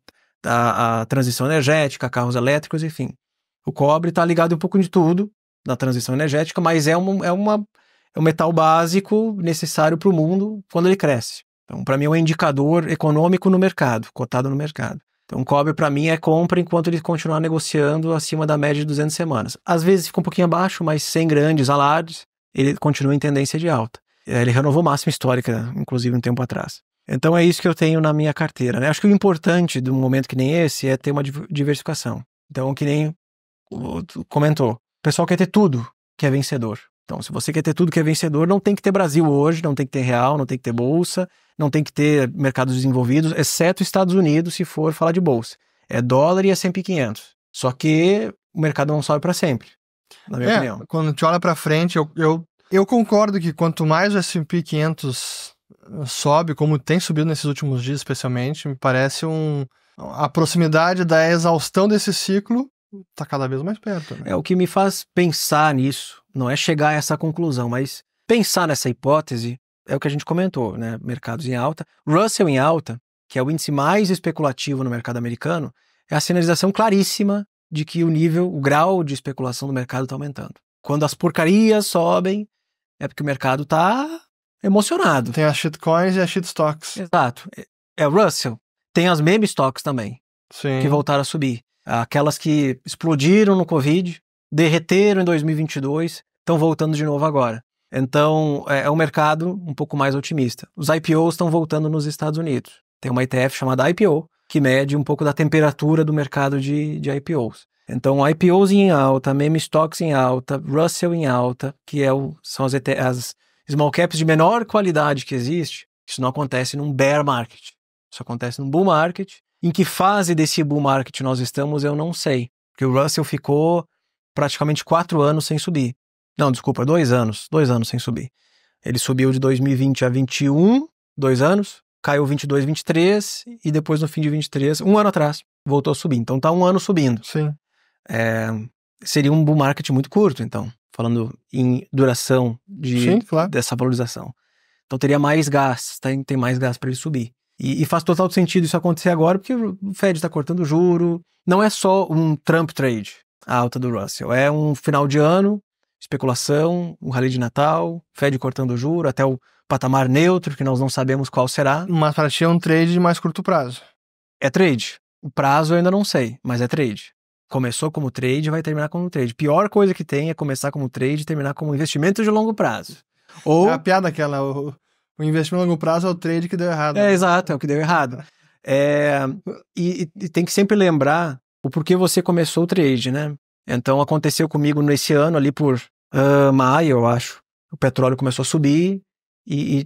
a transição energética, carros elétricos, enfim. O cobre está ligado um pouco de tudo na transição energética, mas é um metal básico necessário para o mundo quando ele cresce. Então, para mim, é um indicador econômico no mercado, cotado no mercado. Então, o cobre, para mim, é compra enquanto ele continuar negociando acima da média de 200 semanas. Às vezes fica um pouquinho abaixo, mas sem grandes alardes, ele continua em tendência de alta. Ele renovou máxima histórica, inclusive, um tempo atrás. Então, é isso que eu tenho na minha carteira, né? Acho que o importante de um momento que nem esse é ter uma diversificação. Então, que nem comentou, o pessoal quer ter tudo que é vencedor. Então, se você quer ter tudo que é vencedor, não tem que ter Brasil hoje, não tem que ter real, não tem que ter bolsa, não tem que ter mercados desenvolvidos, exceto Estados Unidos, se for falar de bolsa. É dólar e S&P 500. Só que o mercado não sobe para sempre, na minha opinião. Quando a gente olha para frente, eu concordo que quanto mais o S&P 500 sobe, como tem subido nesses últimos dias especialmente, me parece a proximidade da exaustão desse ciclo está cada vez mais perto. Né? O que me faz pensar nisso, não é chegar a essa conclusão, mas pensar nessa hipótese é o que a gente comentou, né? Mercados em alta, Russell em alta, que é o índice mais especulativo no mercado americano, é a sinalização claríssima de que o grau de especulação do mercado está aumentando. Quando as porcarias sobem, é porque o mercado está emocionado. Tem as shitcoins e as shitstocks. Exato. É o Russell. Tem as meme stocks também, Sim. que voltaram a subir. Aquelas que explodiram no Covid, derreteram em 2022, estão voltando de novo agora. Então, é um mercado um pouco mais otimista. Os IPOs estão voltando nos Estados Unidos. Tem uma ETF chamada IPO, que mede um pouco da temperatura do mercado de IPOs. Então, IPOs em alta, meme stocks em alta, Russell em alta, que são as small caps de menor qualidade que existe. Isso não acontece num bear market. Isso acontece num bull market. Em que fase desse bull market nós estamos, eu não sei. Porque o Russell ficou praticamente 4 anos sem subir. Não, desculpa, 2 anos. 2 anos sem subir. Ele subiu de 2020 a 21, 2 anos. Caiu 22, 23 e depois no fim de 23, 1 ano atrás, voltou a subir. Então tá 1 ano subindo. Sim. Seria um bull market muito curto, então. Falando em duração Sim, claro. dessa valorização. Então teria mais gás, tem mais gás para ele subir. E faz total sentido isso acontecer agora, porque o Fed está cortando juro. Não é só um Trump trade, a alta do Russell. É um final de ano, especulação, um rally de Natal, Fed cortando juro, até o patamar neutro, que nós não sabemos qual será. Mas para ti é um trade de mais curto prazo. É trade. O prazo eu ainda não sei, mas é trade. Começou como trade e vai terminar como trade. Pior coisa que tem é começar como trade e terminar como investimento de longo prazo. Ou... É a piada aquela, o investimento a longo prazo é o trade que deu errado. Exato, é o que deu errado. E tem que sempre lembrar o porquê você começou o trade, né? Então aconteceu comigo nesse ano, ali por maio, eu acho. O petróleo começou a subir e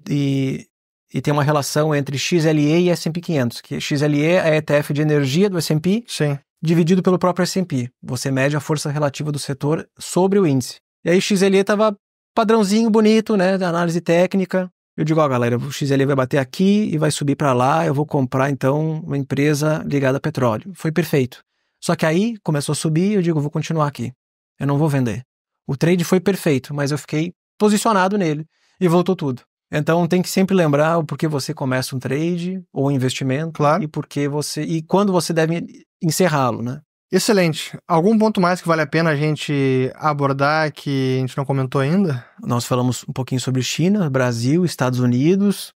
tem uma relação entre XLE e S&P 500, que XLE é a ETF de energia do S&P, Sim. dividido pelo próprio S&P. Você mede a força relativa do setor sobre o índice. E aí XLE estava padrãozinho bonito, né, da análise técnica. Eu digo, galera, o XLE vai bater aqui e vai subir para lá, eu vou comprar então uma empresa ligada a petróleo. Foi perfeito. Só que aí começou a subir, eu digo, vou continuar aqui. Eu não vou vender. O trade foi perfeito, mas eu fiquei posicionado nele e voltou tudo. Então tem que sempre lembrar o porquê você começa um trade ou um investimento, claro. e quando você deve encerrá-lo, né? Excelente. Algum ponto mais que vale a pena a gente abordar que a gente não comentou ainda? Nós falamos um pouquinho sobre China, Brasil, Estados Unidos.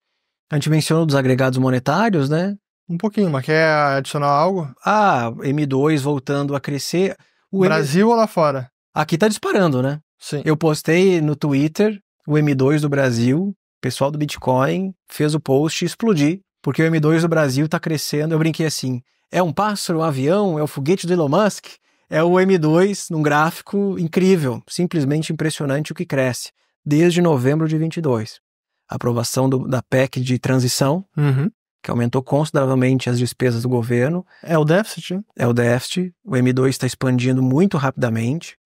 A gente mencionou dos agregados monetários, né? Um pouquinho, mas quer adicionar algo? M2 voltando a crescer. Brasil ou lá fora? Aqui tá disparando, né? Sim. Eu postei no Twitter o M2 do Brasil, o pessoal do Bitcoin fez o post e explodi, porque o M2 do Brasil tá crescendo. Eu brinquei assim, é um pássaro, um avião, é o foguete do Elon Musk? É o M2 num gráfico incrível, simplesmente impressionante o que cresce, desde novembro de 22. A aprovação da PEC de transição, que aumentou consideravelmente as despesas do governo. É o déficit, hein? É o déficit. O M2 está expandindo muito rapidamente.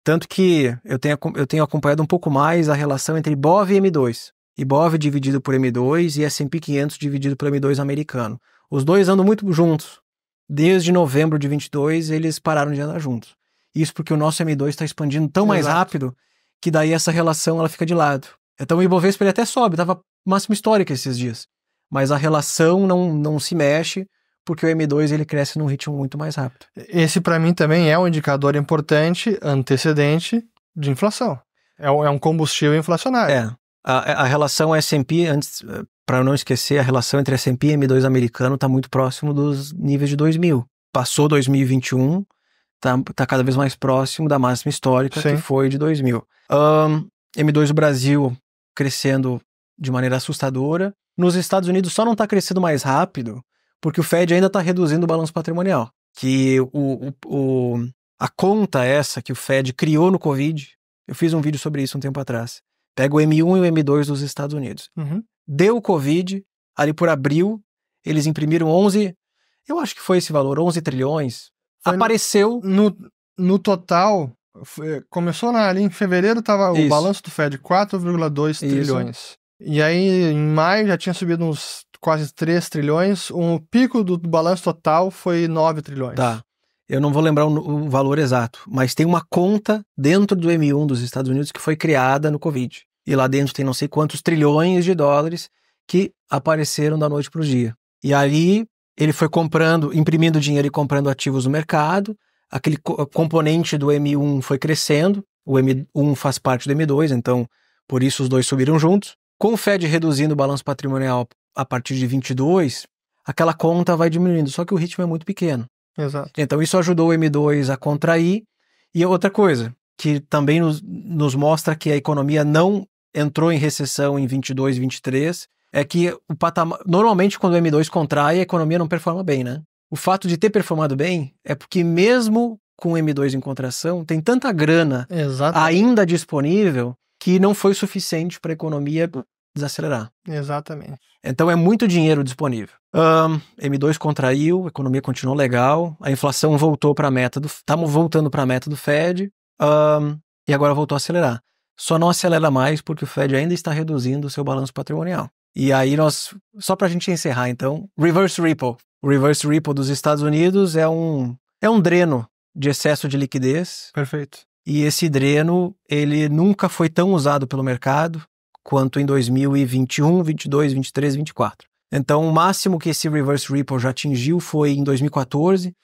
Tanto que eu tenho acompanhado um pouco mais a relação entre IBOV e M2. IBOV dividido por M2 e S&P 500 dividido por M2 americano. Os dois andam muito juntos. Desde novembro de 22, eles pararam de andar juntos. Isso porque o nosso M2 está expandindo tão mais rápido que daí essa relação ela fica de lado. Então o Ibovespa ele até sobe, estava máxima histórica esses dias. Mas a relação não se mexe porque o M2 ele cresce num ritmo muito mais rápido. Esse para mim também é um indicador importante, antecedente de inflação. É um combustível inflacionário. A relação S&P, antes, para eu não esquecer, a relação entre S&P e M2 americano está muito próximo dos níveis de 2000. Passou 2021, tá cada vez mais próximo da máxima histórica, que foi de 2000. M2 do Brasil crescendo de maneira assustadora. Nos Estados Unidos só não está crescendo mais rápido porque o Fed ainda está reduzindo o balanço patrimonial. Que a conta essa que o Fed criou no Covid, eu fiz um vídeo sobre isso um tempo atrás. Pega o M1 e o M2 dos Estados Unidos. Deu o Covid, ali por abril, eles imprimiram 11, eu acho que foi esse valor, 11 trilhões. Apareceu... No total, começou ali em fevereiro, estava o balanço do Fed 4,2 trilhões. E aí, em maio, já tinha subido uns quase 3 trilhões. O pico do balanço total foi 9 trilhões. Tá. Eu não vou lembrar o valor exato, mas tem uma conta dentro do M1 dos Estados Unidos que foi criada no Covid. E lá dentro tem não sei quantos trilhões de dólares que apareceram da noite para o dia. E aí ele foi imprimindo dinheiro e comprando ativos no mercado, aquele componente do M1 foi crescendo, o M1 faz parte do M2, então por isso os dois subiram juntos. Com o Fed reduzindo o balanço patrimonial a partir de 22, aquela conta vai diminuindo, só que o ritmo é muito pequeno. Exato. Então isso ajudou o M2 a contrair. E outra coisa, que também nos mostra que a economia não entrou em recessão em 22 e 23, é que o patamar... Normalmente quando o M2 contrai, a economia não performa bem, né? O fato de ter performado bem é porque mesmo com o M2 em contração, tem tanta grana ainda disponível que não foi suficiente para a economia desacelerar. Exatamente. Então é muito dinheiro disponível. M2 contraiu, a economia continuou legal, a inflação voltou para a meta estamos voltando para a meta do Fed, e agora voltou a acelerar. Só não acelera mais porque o Fed ainda está reduzindo o seu balanço patrimonial. E aí só para a gente encerrar então, reverse repo. O reverse repo dos Estados Unidos é um dreno de excesso de liquidez. Perfeito. E esse dreno, ele nunca foi tão usado pelo mercado quanto em 2021, 22, 23, 24. Então, o máximo que esse reverse repo já atingiu foi em 2014.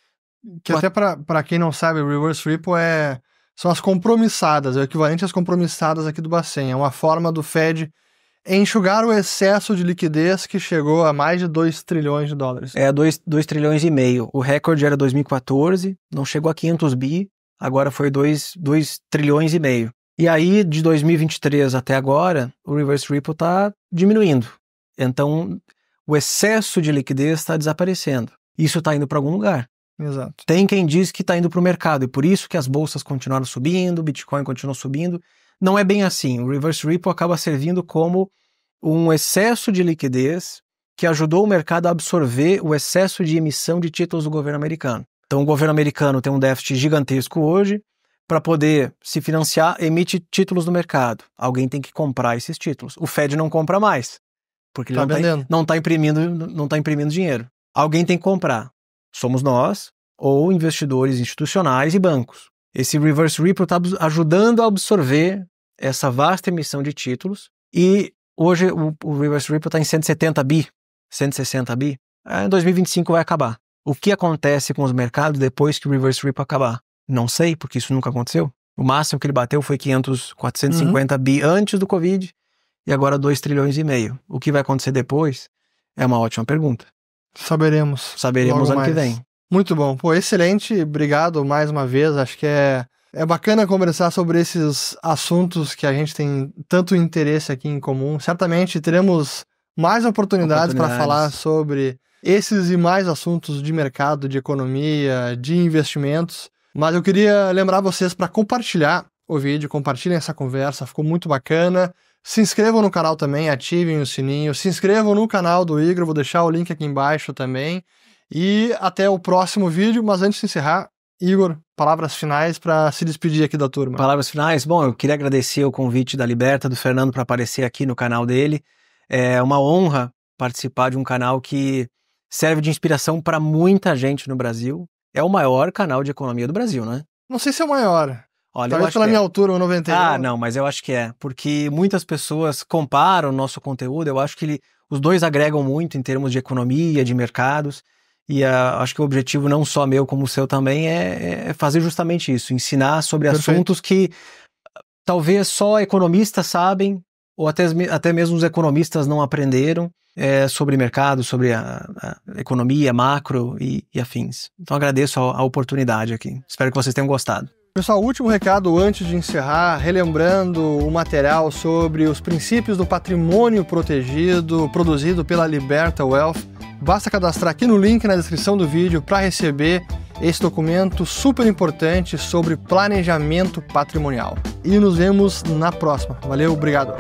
Que até para quem não sabe, o reverse repo são as compromissadas, é o equivalente às compromissadas aqui do Bacen. É uma forma do Fed enxugar o excesso de liquidez que chegou a mais de 2 trilhões de dólares. 2 trilhões e meio. O recorde era 2014, não chegou a 500 bi, agora foi 2 trilhões e meio. E aí, de 2023 até agora, o reverse repo está diminuindo. Então, o excesso de liquidez está desaparecendo. Isso está indo para algum lugar. Exato. Tem quem diz que está indo para o mercado, e por isso que as bolsas continuaram subindo, o Bitcoin continuou subindo. Não é bem assim. O reverse repo acaba servindo como um excesso de liquidez que ajudou o mercado a absorver o excesso de emissão de títulos do governo americano. Então, o governo americano tem um déficit gigantesco hoje. Para poder se financiar, emite títulos no mercado. Alguém tem que comprar esses títulos. O Fed não compra mais, porque ele não está imprimindo dinheiro. Alguém tem que comprar. Somos nós, ou investidores institucionais e bancos. Esse reverse repo está ajudando a absorver essa vasta emissão de títulos. E hoje o reverse repo está em 170 bi, 160 bi. Em 2025 vai acabar. O que acontece com os mercados depois que o reverse repo acabar? Não sei, porque isso nunca aconteceu. O máximo que ele bateu foi 450 bi antes do Covid e agora 2 trilhões e meio. O que vai acontecer depois é uma ótima pergunta. Saberemos ano que vem. Muito bom. Pô, excelente. Obrigado mais uma vez. Acho que é bacana conversar sobre esses assuntos que a gente tem tanto interesse aqui em comum. Certamente teremos mais oportunidades para falar sobre esses e mais assuntos de mercado, de economia, de investimentos. Mas eu queria lembrar vocês para compartilhar o vídeo, compartilhem essa conversa, ficou muito bacana. Se inscrevam no canal também, ativem o sininho, se inscrevam no canal do Igor, vou deixar o link aqui embaixo também. E até o próximo vídeo, mas antes de encerrar, Igor, palavras finais para se despedir aqui da turma. Palavras finais? Bom, eu queria agradecer o convite da Liberta, do Fernando, para aparecer aqui no canal dele. É uma honra participar de um canal que serve de inspiração para muita gente no Brasil. É o maior canal de economia do Brasil, né? Não sei se é o maior. Olha, talvez pela minha altura, 1,91. Não, mas eu acho que é. Porque muitas pessoas comparam o nosso conteúdo. Eu acho que os dois agregam muito em termos de economia, de mercados. E acho que o objetivo não só meu, como o seu também, é fazer justamente isso. Ensinar sobre assuntos que talvez só economistas sabem, ou até mesmo os economistas não aprenderam. Sobre mercado, sobre a economia, macro e afins. Então agradeço a oportunidade aqui. Espero que vocês tenham gostado. Pessoal, último recado antes de encerrar, relembrando o material sobre os princípios do patrimônio protegido, produzido pela Liberta Wealth. Basta cadastrar aqui no link na descrição do vídeo para receber esse documento super importante sobre planejamento patrimonial. E nos vemos na próxima. Valeu, obrigado.